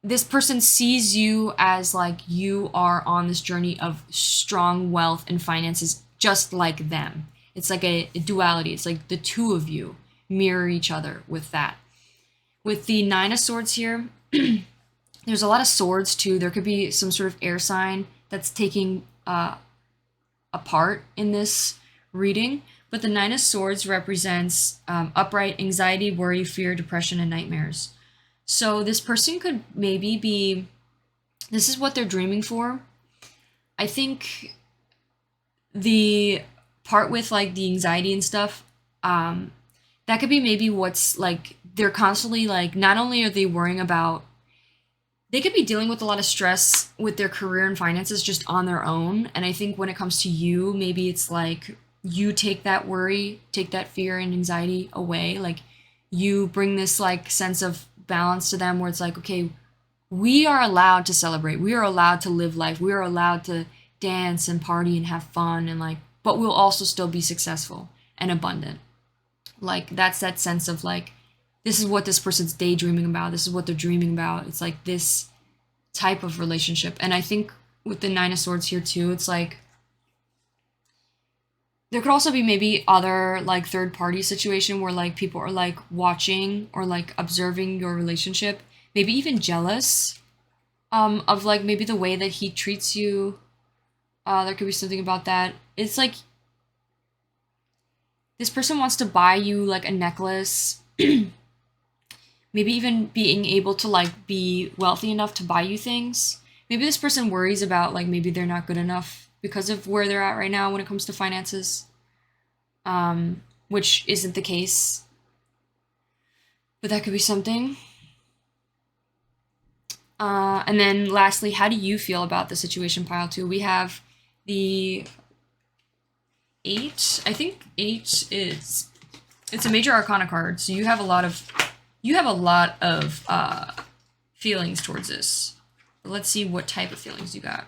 this person sees you as like you are on this journey of strong wealth and finances just like them. It's like a duality. It's like the two of you mirror each other with that. With the Nine of Swords here, there's a lot of swords too. There could be some sort of air sign that's taking a part in this reading. But the Nine of Swords represents upright anxiety, worry, fear, depression, and nightmares. So this person could maybe be, this is what they're dreaming for. I think the part with like the anxiety and stuff, that could be maybe what's like, they're constantly like, not only are they worrying about, they could be dealing with a lot of stress with their career and finances just on their own. And I think when it comes to you, maybe it's like you take that worry, take that fear and anxiety away. Like you bring this like sense of balance to them where it's like, okay, we are allowed to celebrate. We are allowed to live life. We are allowed to dance and party and have fun, and like, but we'll also still be successful and abundant. Like that's that sense of like, this is what this person's daydreaming about. This is what they're dreaming about. It's like this type of relationship. And I think with the Nine of Swords here too, it's like there could also be maybe other like third party situation where like people are like watching or like observing your relationship, maybe even jealous of like maybe the way that he treats you. There could be something about that. It's like this person wants to buy you like a necklace maybe even being able to like be wealthy enough to buy you things. Maybe this person worries about like maybe they're not good enough because of where they're at right now when it comes to finances, which isn't the case, but that could be something. And then lastly, how do you feel about the situation, pile 2? We have the 8. I think 8 is, it's a major arcana card, so you have a lot of feelings towards this. But let's see what type of feelings you got.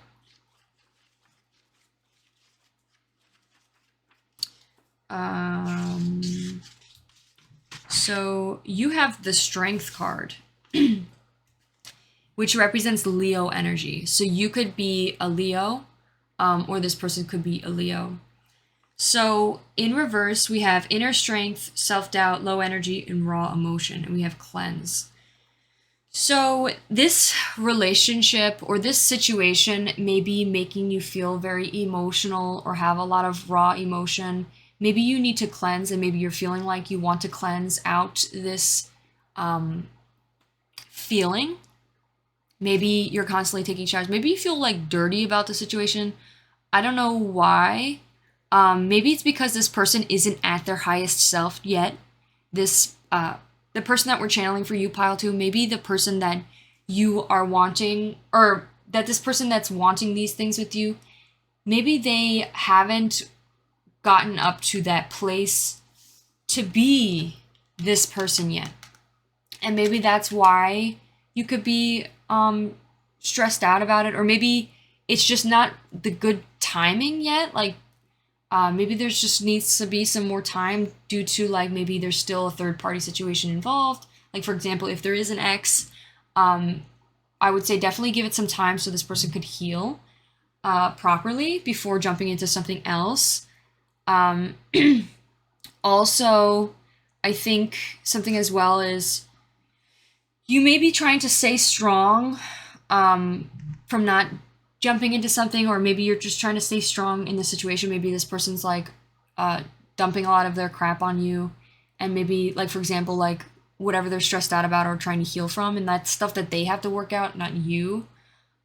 So you have the Strength card, which represents Leo energy. So you could be a Leo, or this person could be a Leo. So in reverse, we have inner strength, self-doubt, low energy, and raw emotion, and we have cleanse. So this relationship or this situation may be making you feel very emotional or have a lot of raw emotion. Maybe you need to cleanse, and maybe you're feeling like you want to cleanse out this feeling. Maybe you're constantly taking showers. Maybe you feel like dirty about the situation. I don't know why. Maybe it's because this person isn't at their highest self yet. This, the person that we're channeling for you, pile 2, maybe the person that you are wanting, or that this person that's wanting these things with you, maybe they haven't gotten up to that place to be this person yet. And maybe that's why you could be stressed out about it, or maybe it's just not the good timing yet. Like, maybe there's just needs to be some more time due to like maybe there's still a third party situation involved. Like for example, if there is an ex, I would say definitely give it some time so this person could heal properly before jumping into something else. Also, I think something as well is you may be trying to stay strong from not jumping into something, or maybe you're just trying to stay strong in the situation. Maybe this person's like dumping a lot of their crap on you, and maybe like for example like whatever they're stressed out about or trying to heal from, and that's stuff that they have to work out, not you.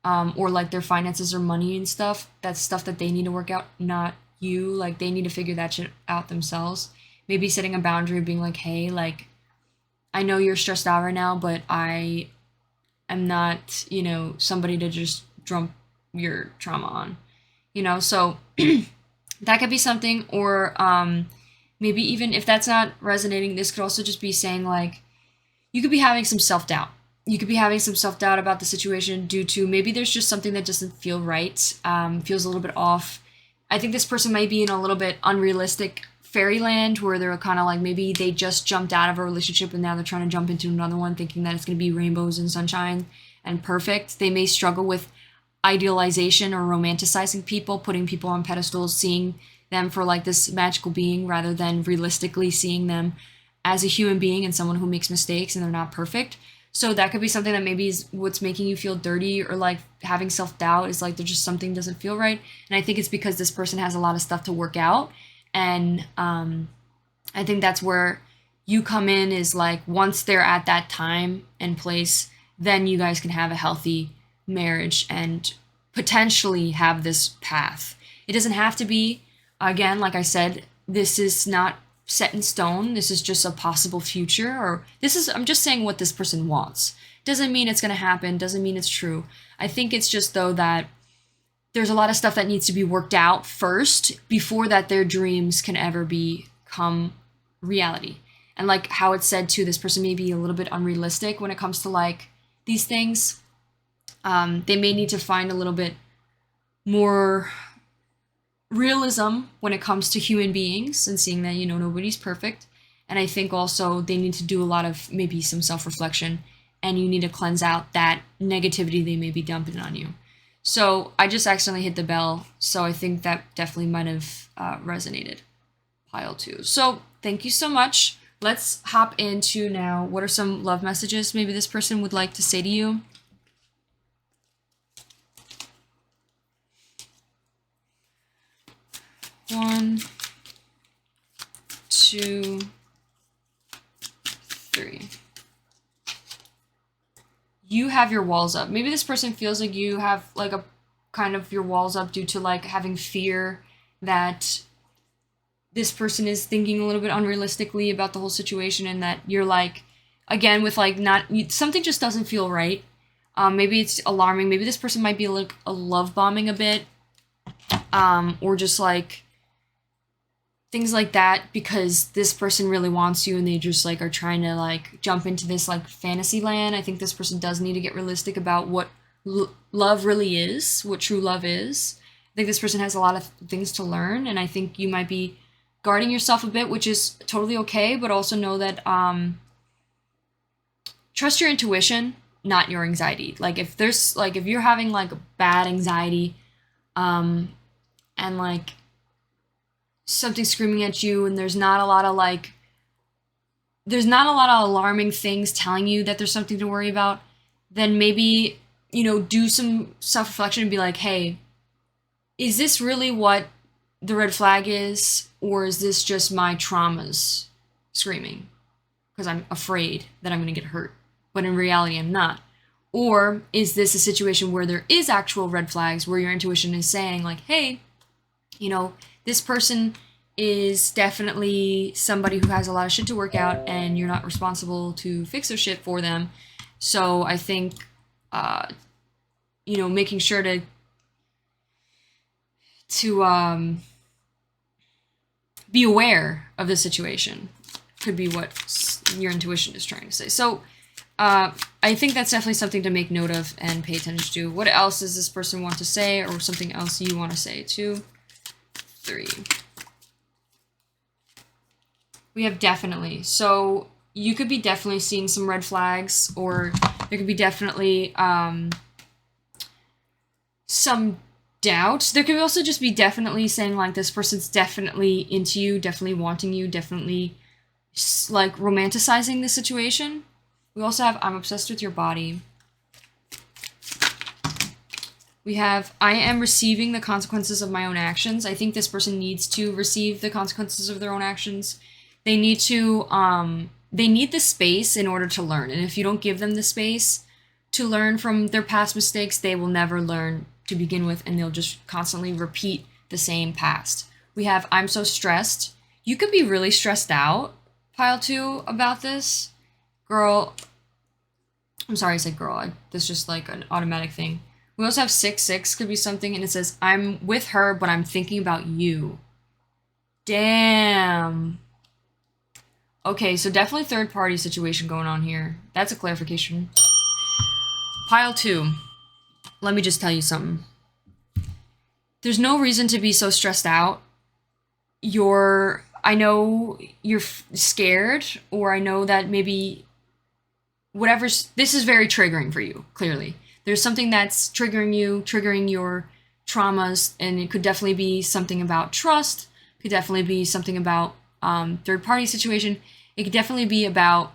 Or like their finances or money and stuff, that's stuff that they need to work out, not you. Like they need to figure that shit out themselves. Maybe setting a boundary, being like, hey, like I know you're stressed out right now, but I am not, somebody to just dump your trauma on, so that could be something. Or maybe even if that's not resonating, this could also just be saying like you could be having some self-doubt. You could be having some self-doubt about the situation due to maybe there's just something that doesn't feel right, feels a little bit off. I think this person might be in a little bit unrealistic fairyland where they're kind of like maybe they just jumped out of a relationship and now they're trying to jump into another one thinking that it's going to be rainbows and sunshine and perfect. They may struggle with idealization or romanticizing people, putting people on pedestals, seeing them for like this magical being rather than realistically seeing them as a human being and someone who makes mistakes and they're not perfect. So that could be something that maybe is what's making you feel dirty or like having self-doubt, is like there's just something doesn't feel right. And I think it's because this person has a lot of stuff to work out. And I think that's where you come in, is like once they're at that time and place, then you guys can have a healthy marriage and potentially have this path. It doesn't have to be, again, like I said, this is not set in stone. This is just a possible future, or I'm just saying what this person wants. Doesn't mean it's going to happen, doesn't mean it's true. I think it's just though that there's a lot of stuff that needs to be worked out first before that their dreams can ever become reality. And like how it's said too, this person may be a little bit unrealistic when it comes to like these things. They may need to find a little bit more realism when it comes to human beings and seeing that, nobody's perfect. And I think also they need to do a lot of maybe some self-reflection, and you need to cleanse out that negativity they may be dumping on you. So I just accidentally hit the bell, so I think that definitely might have resonated, pile 2. So thank you so much. Let's hop into now, what are some love messages maybe this person would like to say to you? One, two, three. you have your walls up. Maybe this person feels like you have like a kind of your walls up due to like having fear that this person is thinking a little bit unrealistically about the whole situation, and that you're like, again, with like not, something just doesn't feel right. Maybe it's alarming. Maybe this person might be like a love bombing a bit, or just like things like that, because this person really wants you and they just like are trying to like jump into this like fantasy land. I think this person does need to get realistic about what love really is, what true love is. I think this person has a lot of things to learn, and I think you might be guarding yourself a bit, which is totally okay, but also know that trust your intuition, not your anxiety. Like if there's like if you're having like bad anxiety, and like something screaming at you, and there's not a lot of alarming things telling you that there's something to worry about, then maybe, do some self-reflection and be like, hey, is this really what the red flag is, or is this just my traumas screaming because I'm afraid that I'm going to get hurt, but in reality I'm not? Or is this a situation where there is actual red flags, where your intuition is saying like, hey, this person is definitely somebody who has a lot of shit to work out, and you're not responsible to fix their shit for them. So I think, making sure to be aware of the situation could be what your intuition is trying to say. So I think that's definitely something to make note of and pay attention to. What else does this person want to say, or something else you want to say? 2, 3. We have definitely. So you could be definitely seeing some red flags, or there could be definitely some doubt. There could also just be definitely saying like this person's definitely into you, definitely wanting you, definitely like romanticizing the situation. We also have I'm obsessed with your body. We have I am receiving the consequences of my own actions. I think this person needs to receive the consequences of their own actions. They need to they need the space in order to learn. And if you don't give them the space to learn from their past mistakes, they will never learn to begin with, and they'll just constantly repeat the same past. We have I'm so stressed. You could be really stressed out, pile 2, about this. Girl, I'm sorry I said girl. That's just like an automatic thing. We also have 6 could be something, and it says I'm with her, but I'm thinking about you. Damn. Okay, so definitely third party situation going on here. That's a clarification. Pile 2. Let me just tell you something. There's no reason to be so stressed out. I know you're scared, or I know that maybe this is very triggering for you, clearly. There's something that's triggering you, triggering your traumas, and it could definitely be something about trust. It could definitely be something about third party situation. It could definitely be about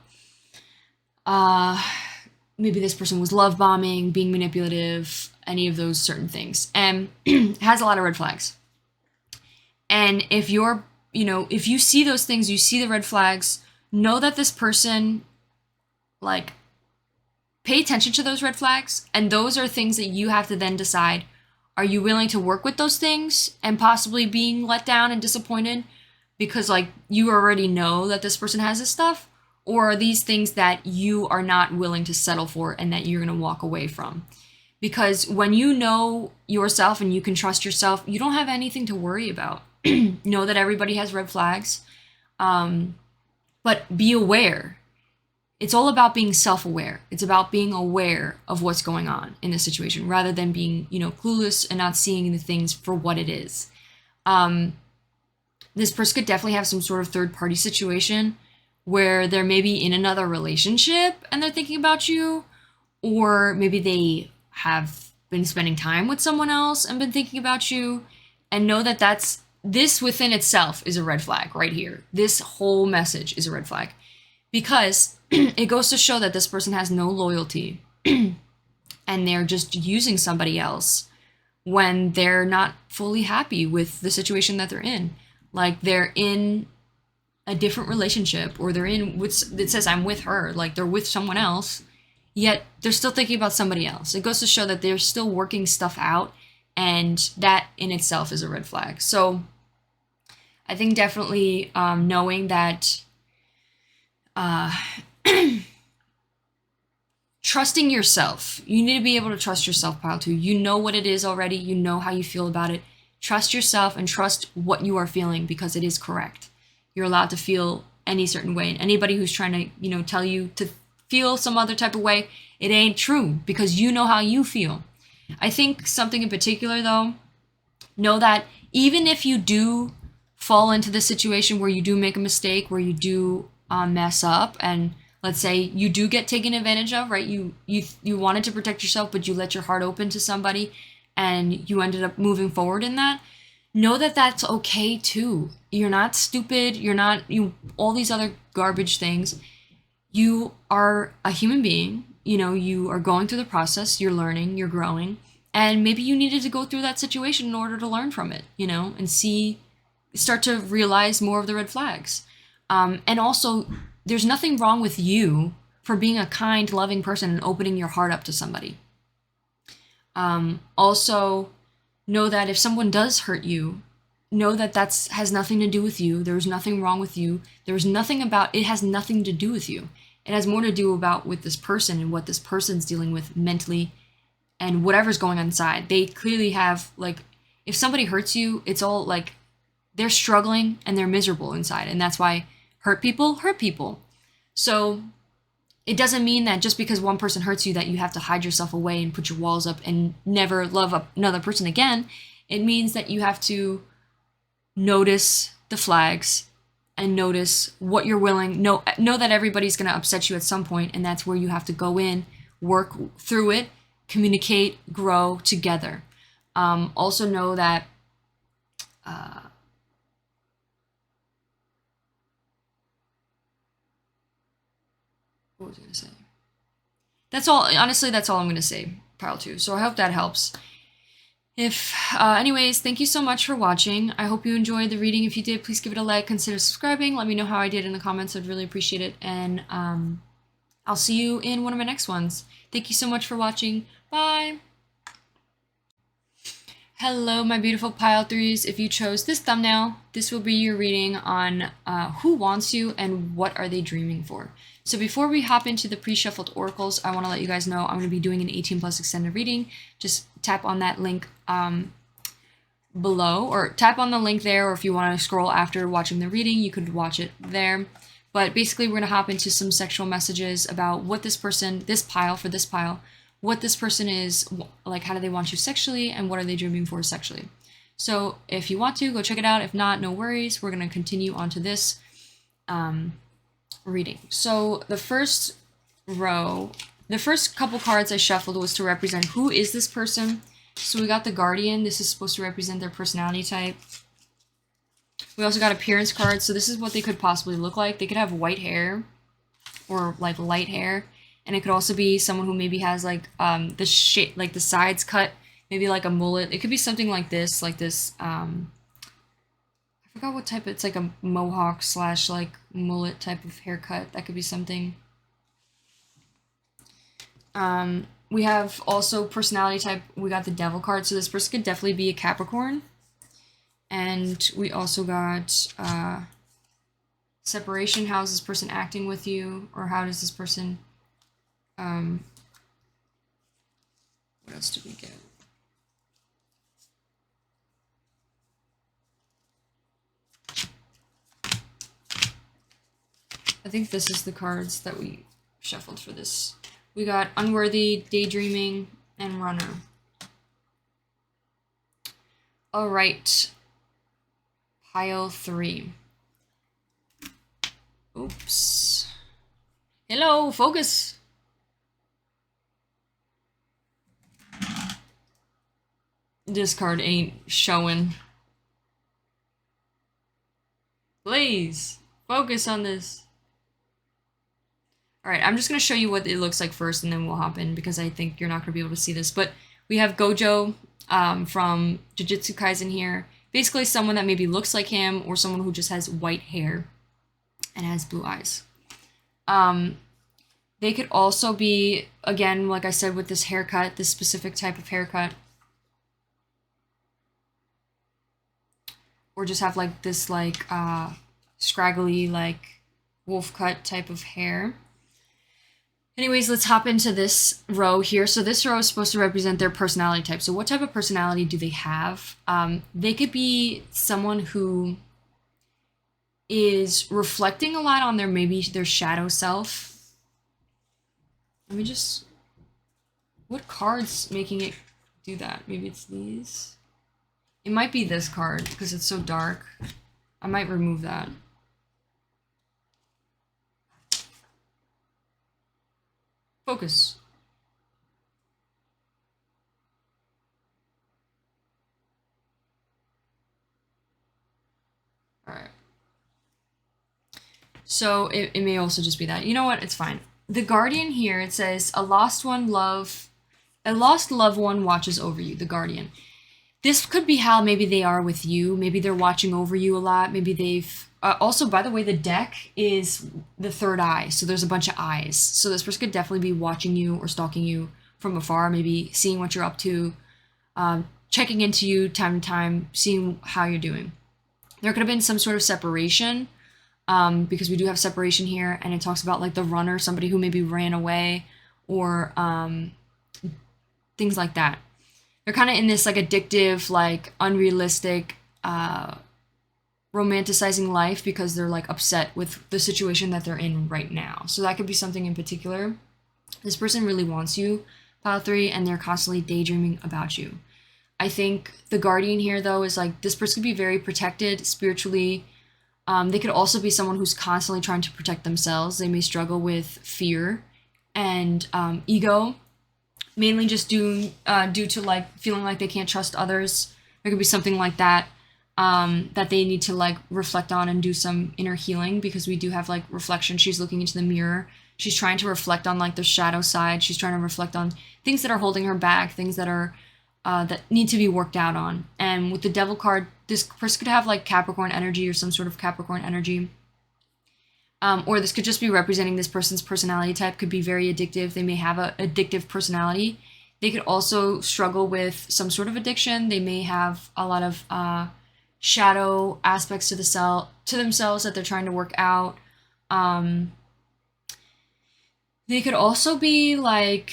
maybe this person was love bombing, being manipulative, any of those certain things, and has a lot of red flags. And if if you see those things, you see the red flags, know that this person, like, pay attention to those red flags, and those are things that you have to then decide, are you willing to work with those things and possibly being let down and disappointed because, like, you already know that this person has this stuff? Or are these things that you are not willing to settle for and that you're going to walk away from? Because when you know yourself and you can trust yourself, you don't have anything to worry about. Know that everybody has red flags, but be aware. It's all about being self-aware. It's about being aware of what's going on in the situation rather than being, clueless and not seeing the things for what it is. This person could definitely have some sort of third-party situation where they're maybe in another relationship and they're thinking about you, or maybe they have been spending time with someone else and been thinking about you, and know that this within itself is a red flag right here. This whole message is a red flag because it goes to show that this person has no loyalty and they're just using somebody else when they're not fully happy with the situation that they're in. Like, they're in a different relationship, or they're in it says I'm with her, like they're with someone else, yet they're still thinking about somebody else. It goes to show that they're still working stuff out, and that in itself is a red flag. So I think definitely knowing that uh, trusting yourself. You need to be able to trust yourself, pile 2. You know what it is already. You know how you feel about it. Trust yourself and trust what you are feeling, because it is correct. You're allowed to feel any certain way. And anybody who's trying to, tell you to feel some other type of way, it ain't true, because you know how you feel. I think something in particular, though, know that even if you do fall into the situation where you do make a mistake, where you do mess up, and let's say you do get taken advantage of, right? You wanted to protect yourself, but you let your heart open to somebody, and you ended up moving forward in that. Know that that's okay too. You're not stupid. You're not all these other garbage things. You are a human being. You are going through the process. You're learning. You're growing, and maybe you needed to go through that situation in order to learn from it. And start to realize more of the red flags. And also, there's nothing wrong with you for being a kind, loving person and opening your heart up to somebody. Also, know that if someone does hurt you, know that has nothing to do with you. There's nothing wrong with you. It has nothing to do with you. It has more to do with this person and what this person's dealing with mentally and whatever's going on inside. They clearly have, if somebody hurts you, it's all they're struggling and they're miserable inside. And that's why hurt people. So it doesn't mean that just because one person hurts you that you have to hide yourself away and put your walls up and never love another person again. It means that you have to notice the flags and notice what you're willing. Know that everybody's going to upset you at some point, and that's where you have to go in, work through it, communicate, grow together. Also know that what was I going to say? That's all. Honestly, that's all I'm going to say, pile 2. So I hope that helps. Anyways, thank you so much for watching. I hope you enjoyed the reading. If you did, please give it a like, consider subscribing. Let me know how I did in the comments. I'd really appreciate it. And I'll see you in one of my next ones. Thank you so much for watching. Bye. Hello, my beautiful pile 3s. If you chose this thumbnail, this will be your reading on who wants you and what are they dreaming for. So before we hop into the pre-shuffled oracles, I want to let you guys know I'm going to be doing an 18+ extended reading. Just tap on that link below, or tap on the link there, or if you want to scroll after watching the reading, you could watch it there. But basically, we're going to hop into some sexual messages about what this person, what this person is, how do they want you sexually, and what are they dreaming for sexually. So if you want to, go check it out. If not, no worries. We're going to continue on to this reading. So the first couple cards I shuffled was to represent who is this person. So we got the Guardian. This is supposed to represent their personality type. We also got appearance cards. So this is what they could possibly look like. They could have white hair or light hair. And it could also be someone who maybe has the shape, the sides cut, maybe like a mullet. It could be something like this, I forgot what type. It's like a mohawk / mullet type of haircut. That could be something. We have also personality type. We got the Devil card. So this person could definitely be a Capricorn. And we also got separation. How is this person acting with you? Or how does this person... what else did we get? I think this is the cards that we shuffled for this. We got Unworthy, Daydreaming, and Runner. All right. Pile 3. Oops. Hello, focus. This card ain't showing. Please, focus on this. Alright, I'm just going to show you what it looks like first, and then we'll hop in, because I think you're not going to be able to see this. But we have Gojo from Jujutsu Kaisen here. Basically someone that maybe looks like him, or someone who just has white hair and has blue eyes. They could also be, again, like I said, with this haircut, this specific type of haircut. Or just have like this like scraggly like wolf cut type of hair. Anyways, let's hop into this row here. So this row is supposed to represent their personality type. So what type of personality do they have? They could be someone who is reflecting a lot on maybe their shadow self. Let me just, what card's making it do that? Maybe it's these. It might be this card because it's so dark. I might remove that. Focus. All right. So it may also just be that. You know what? It's fine. The Guardian here, it says, a lost loved one watches over you, the Guardian. This could be how maybe they are with you. Maybe they're watching over you a lot. Maybe they've... also, by the way, the deck is the third eye. So there's a bunch of eyes. So this person could definitely be watching you or stalking you from afar. Maybe seeing what you're up to. Checking into you time to time. Seeing how you're doing. There could have been some sort of separation. Because we do have separation here. And it talks about like the runner. Somebody who maybe ran away. Or things like that. They're kind of in this like addictive, like unrealistic, romanticizing life because they're like upset with the situation that they're in right now. So that could be something in particular. This person really wants you, pile 3, and they're constantly daydreaming about you. I think the Guardian here though is like this person could be very protected spiritually. They could also be someone who's constantly trying to protect themselves. They may struggle with fear and ego. Mainly just due to like feeling like they can't trust others. There could be something like that that they need to like reflect on and do some inner healing because we do have like reflection. She's looking into the mirror. She's trying to reflect on like the shadow side. She's trying to reflect on things that are holding her back, things that are that need to be worked out on. And with the Devil card, this person could have like Capricorn energy or some sort of Capricorn energy. Or this could just be representing this person's personality type, could be very addictive. They may have an addictive personality. They could also struggle with some sort of addiction. They may have a lot of shadow aspects to themselves that they're trying to work out. They could also be like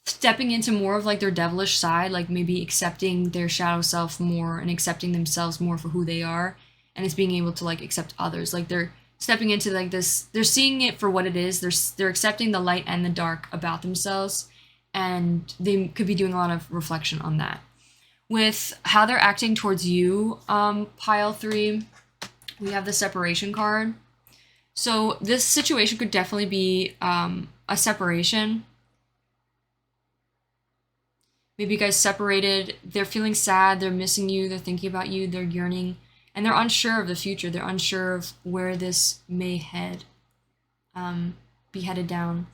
stepping into more of like their devilish side, like maybe accepting their shadow self more and accepting themselves more for who they are. And it's being able to like accept others. Like they're stepping into like this, they're seeing it for what it is. They're accepting the light and the dark about themselves. And they could be doing a lot of reflection on that. With how they're acting towards you, pile 3, we have the separation card. So this situation could definitely be a separation. Maybe you guys separated, they're feeling sad, they're missing you, they're thinking about you, they're yearning. And they're unsure of the future. They're unsure of where this may be headed down.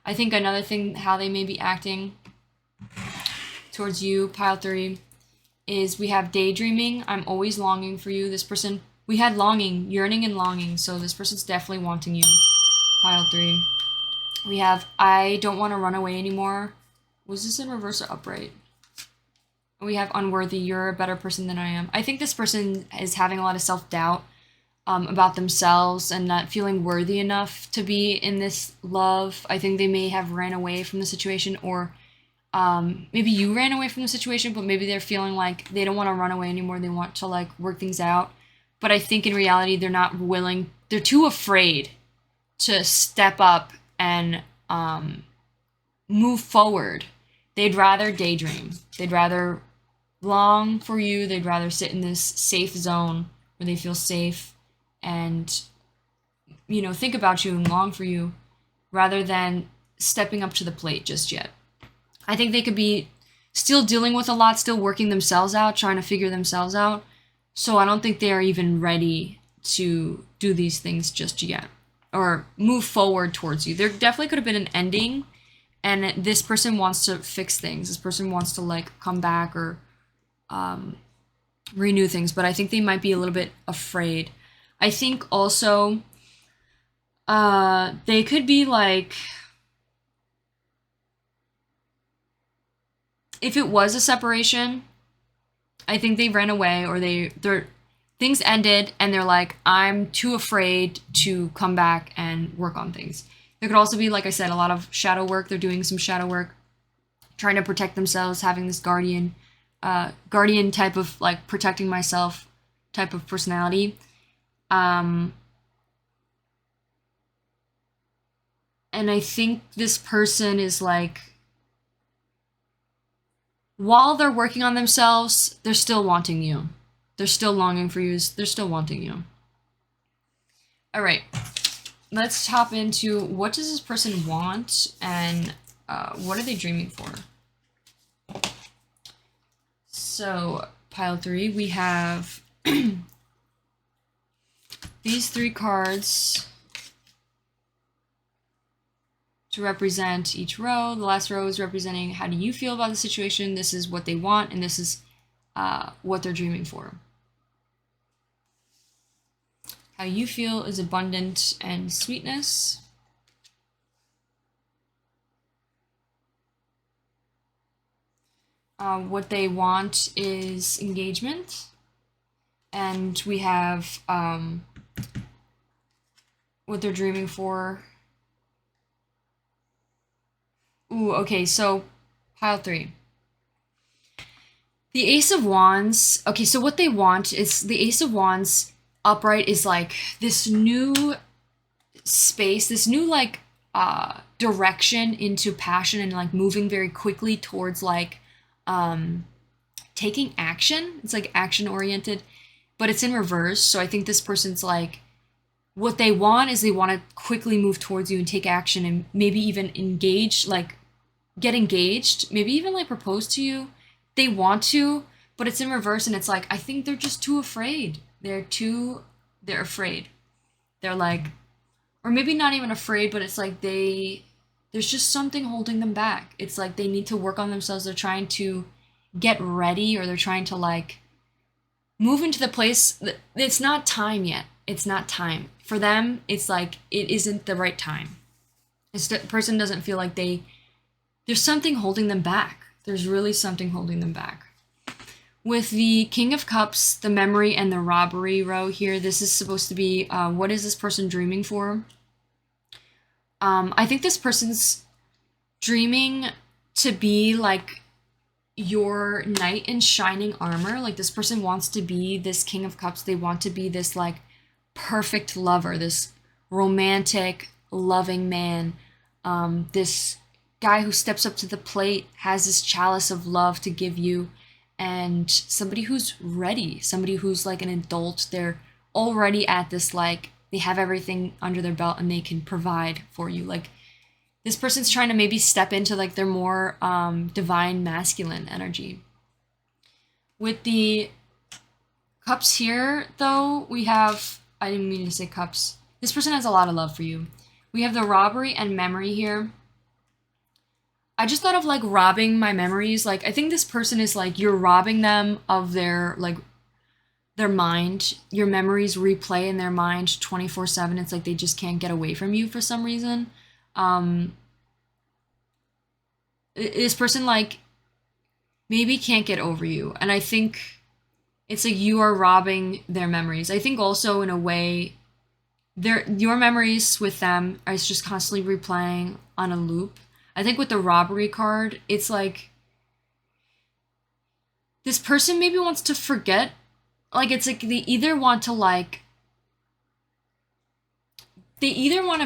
I think another thing, how they may be acting towards you, pile 3, is we have daydreaming. I'm always longing for you. This person, we had longing, yearning and longing. So this person's definitely wanting you, pile 3. We have I don't want to run away anymore. Was this in reverse or upright? We have unworthy. You're a better person than I am. I think this person is having a lot of self-doubt about themselves and not feeling worthy enough to be in this love. I think they may have ran away from the situation, or maybe you ran away from the situation, but maybe they're feeling like they don't want to run away anymore. They want to like work things out. But I think in reality, they're not willing. They're too afraid to step up and move forward. They'd rather daydream. They'd rather long for you. They'd rather sit in this safe zone where they feel safe and, you know, think about you and long for you rather than stepping up to the plate just yet. I think they could be still dealing with a lot, still working themselves out, trying to figure themselves out. So I don't think they are even ready to do these things just yet or move forward towards you. There definitely could have been an ending, and this person wants to fix things. This person wants to like come back or renew things, but I think they might be a little bit afraid. I think also They could be like, if it was a separation, I think they ran away, or they're things ended and they're like, I'm too afraid to come back and work on things. There could also be, like I said, a lot of shadow work. They're doing some shadow work, trying to protect themselves, having this guardian type of like protecting myself type of personality. Um, and I think this person is like, while they're working on themselves, they're still wanting you. They're still longing for you. They're still wanting you. All right, let's hop into what does this person want and what are they dreaming for? So, pile 3, we have these 3 cards to represent each row. The last row is representing how do you feel about the situation. This is what they want, and this is what they're dreaming for. How you feel is abundant and sweetness. What they want is engagement. And we have what they're dreaming for. Ooh, okay, so pile 3. The Ace of Wands. Okay, so what they want is the Ace of Wands upright is like this new space, this new like direction into passion and like moving very quickly towards like taking action. It's like action oriented, but it's in reverse. So I think this person's like, what they want is they want to quickly move towards you and take action and maybe even engage, like get engaged, maybe even like propose to you. They want to, but it's in reverse, and it's like, I think they're just too afraid. They're afraid. They're like, or maybe not even afraid, but it's like there's just something holding them back. It's like they need to work on themselves. They're trying to get ready, or they're trying to like move into the place. It's not time yet. It's not time. For them, it's like it isn't the right time. The person doesn't feel like there's something holding them back. There's really something holding them back. With the King of Cups, the memory, and the robbery row here, this is supposed to be what is this person dreaming for? I think this person's dreaming to be like your knight in shining armor. Like this person wants to be this King of Cups. They want to be this like perfect lover, this romantic, loving man, this guy who steps up to the plate, has this chalice of love to give you, and somebody who's ready, somebody who's like an adult. They're already at this like they have everything under their belt and they can provide for you. Like this person's trying to maybe step into like their more divine masculine energy. With the cups here, though, we have, I didn't mean to say cups. This person has a lot of love for you. We have the robbery and memory here. I just thought of like robbing my memories. Like I think this person is like you're robbing them of their like their mind. Your memories replay in their mind 24/7. It's like they just can't get away from you for some reason. Um this person like maybe can't get over you, and I think it's like you are robbing their memories. I think also in a way your memories with them are just constantly replaying on a loop. I think with the robbery card, it's like this person maybe wants to forget. Like it's like they either want to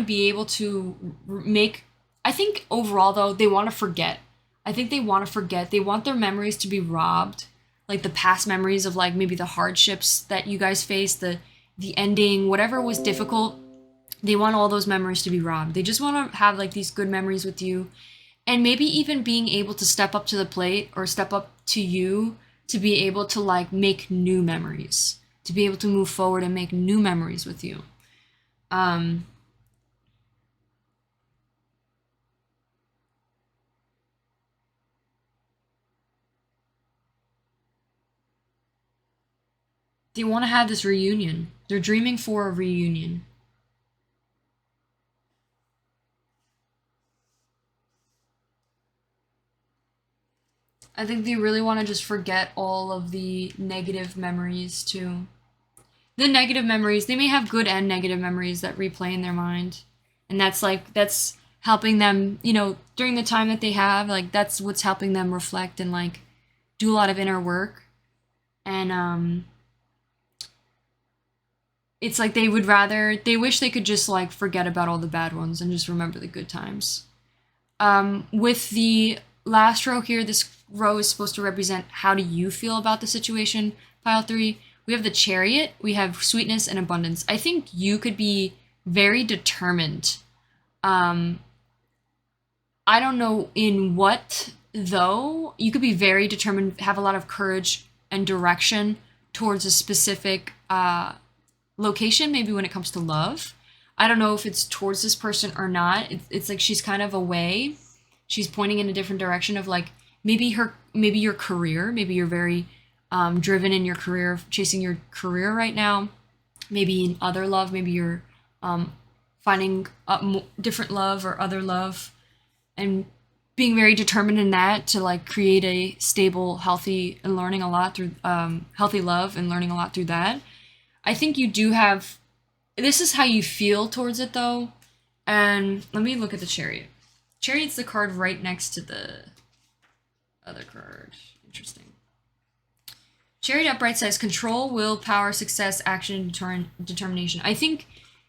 be able to make, I think overall though they want to forget. I think they want to forget. They want their memories to be robbed, like the past memories of like maybe the hardships that you guys faced, the ending, whatever was difficult. They want all those memories to be robbed. They just want to have like these good memories with you, and maybe even being able to step up to the plate or step up to you to be able to like make new memories, to be able to move forward and make new memories with you. um they want to have this reunion. They're dreaming for a reunion. I think they really want to just forget all of the negative memories too. The negative memories, they may have good and negative memories that replay in their mind. And that's helping them, during the time that they have, like that's what's helping them reflect and like do a lot of inner work. And it's like they wish they could just like forget about all the bad ones and just remember the good times. With the last row here, this row is supposed to represent how do you feel about the situation, pile 3. We have the Chariot, we have sweetness and abundance. I think you could be very determined. I don't know in what, though. You could be very determined, have a lot of courage and direction towards a specific location, maybe when it comes to love. I don't know if it's towards this person or not. It's like she's kind of away. She's pointing in a different direction of like maybe your career. Maybe you're very driven in your career, chasing your career right now. Maybe in other love, maybe you're finding different love or other love, and being very determined in that to like create a stable, healthy, and learning a lot through healthy love and learning a lot through that. I think you do have. This is how you feel towards it, though. And let me look at the Chariot. Chariot's the card right next to the other card. Interesting. Chariot upright says control, willpower, success, action, determination. I think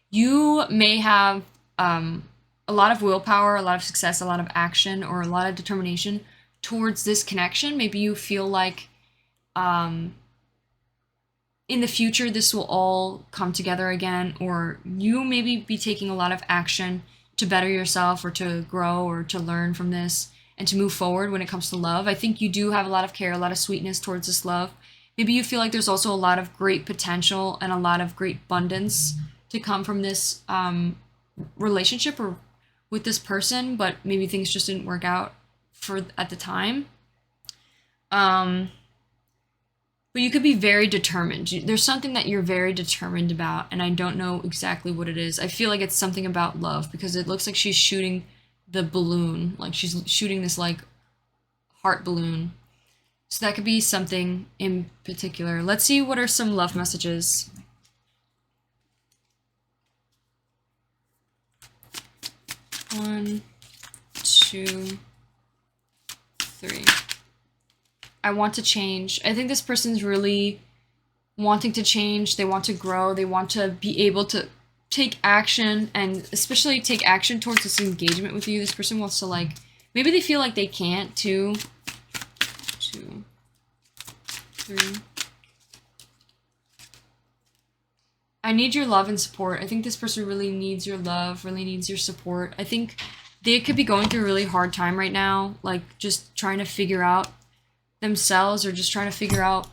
you may have a lot of willpower, a lot of success, a lot of action, or a lot of determination towards this connection. Maybe you feel like in the future this will all come together again, or you maybe be taking a lot of action to better yourself or to grow or to learn from this and to move forward when it comes to love. I think you do have a lot of care, a lot of sweetness towards this love. Maybe you feel like there's also a lot of great potential and a lot of great abundance to come from this relationship or with this person, but maybe things just didn't work out at the time. But you could be very determined. There's something that you're very determined about, and I don't know exactly what it is. I feel like it's something about love because it looks like she's shooting the balloon, like she's shooting this like heart balloon. So that could be something in particular. Let's see what are some love messages. One, two, three. I want to change. I think this person's really wanting to change. They want to grow. They want to be able to take action, and especially take action towards this engagement with you. This person wants to like, maybe they feel like they can't too. 2, 3. I need your love and support. I think this person really needs your love, really needs your support. I think they could be going through a really hard time right now, like just trying to figure out themselves or just trying to figure out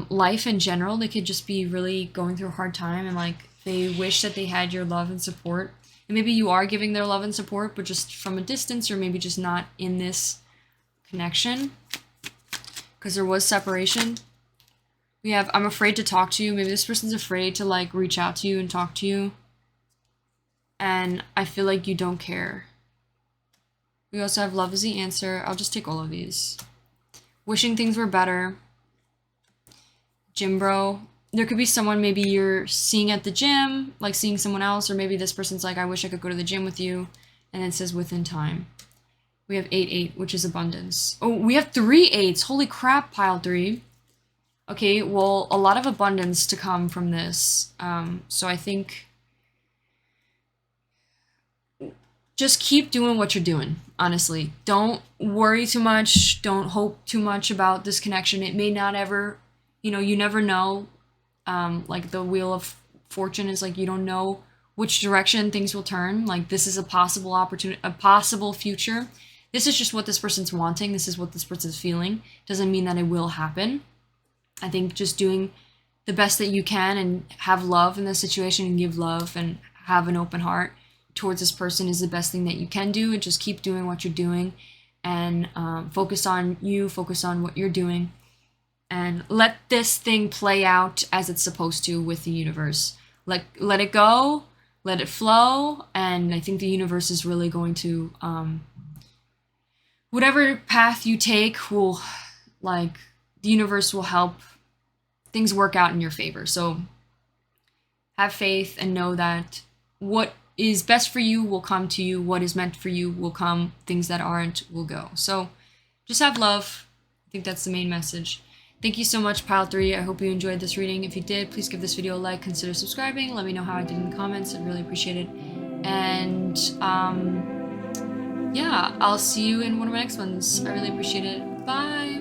life in general. They could just be really going through a hard time, and like they wish that they had your love and support. And maybe you are giving their love and support, but just from a distance, or maybe just not in this connection because there was separation. We have, I'm afraid to talk to you. Maybe this person's afraid to like reach out to you and talk to you. And I feel like you don't care. We also have love is the answer. I'll just take all of these. Wishing things were better. Gym bro. There could be someone maybe you're seeing at the gym, like seeing someone else, or maybe this person's like, I wish I could go to the gym with you. And it says within time. We have 8-8, which is abundance. Oh, we have 3 8s. Holy crap, pile 3. Okay, well, a lot of abundance to come from this. So I think just keep doing what you're doing, honestly. Don't worry too much. Don't hope too much about this connection. It may not ever, you never know. Like the wheel of fortune is like, you don't know which direction things will turn. Like this is a possible opportunity, a possible future. This is just what this person's wanting. This is what this person's feeling. Doesn't mean that it will happen. I think just doing the best that you can and have love in this situation and give love and have an open heart towards this person is the best thing that you can do. And just keep doing what you're doing and focus on you, focus on what you're doing, and let this thing play out as it's supposed to with the universe. Let it go, let it flow, and I think the universe is really going to whatever path you take will, like, the universe will help things work out in your favor. So have faith and know that what is best for you will come to you. What is meant for you will come. Things that aren't will go. So just have love. I think that's the main message. Thank you so much, Pile 3. I hope you enjoyed this reading. If you did, please give this video a like, consider subscribing. Let me know how I did in the comments. I'd really appreciate it. And yeah, I'll see you in one of my next ones. I really appreciate it. Bye.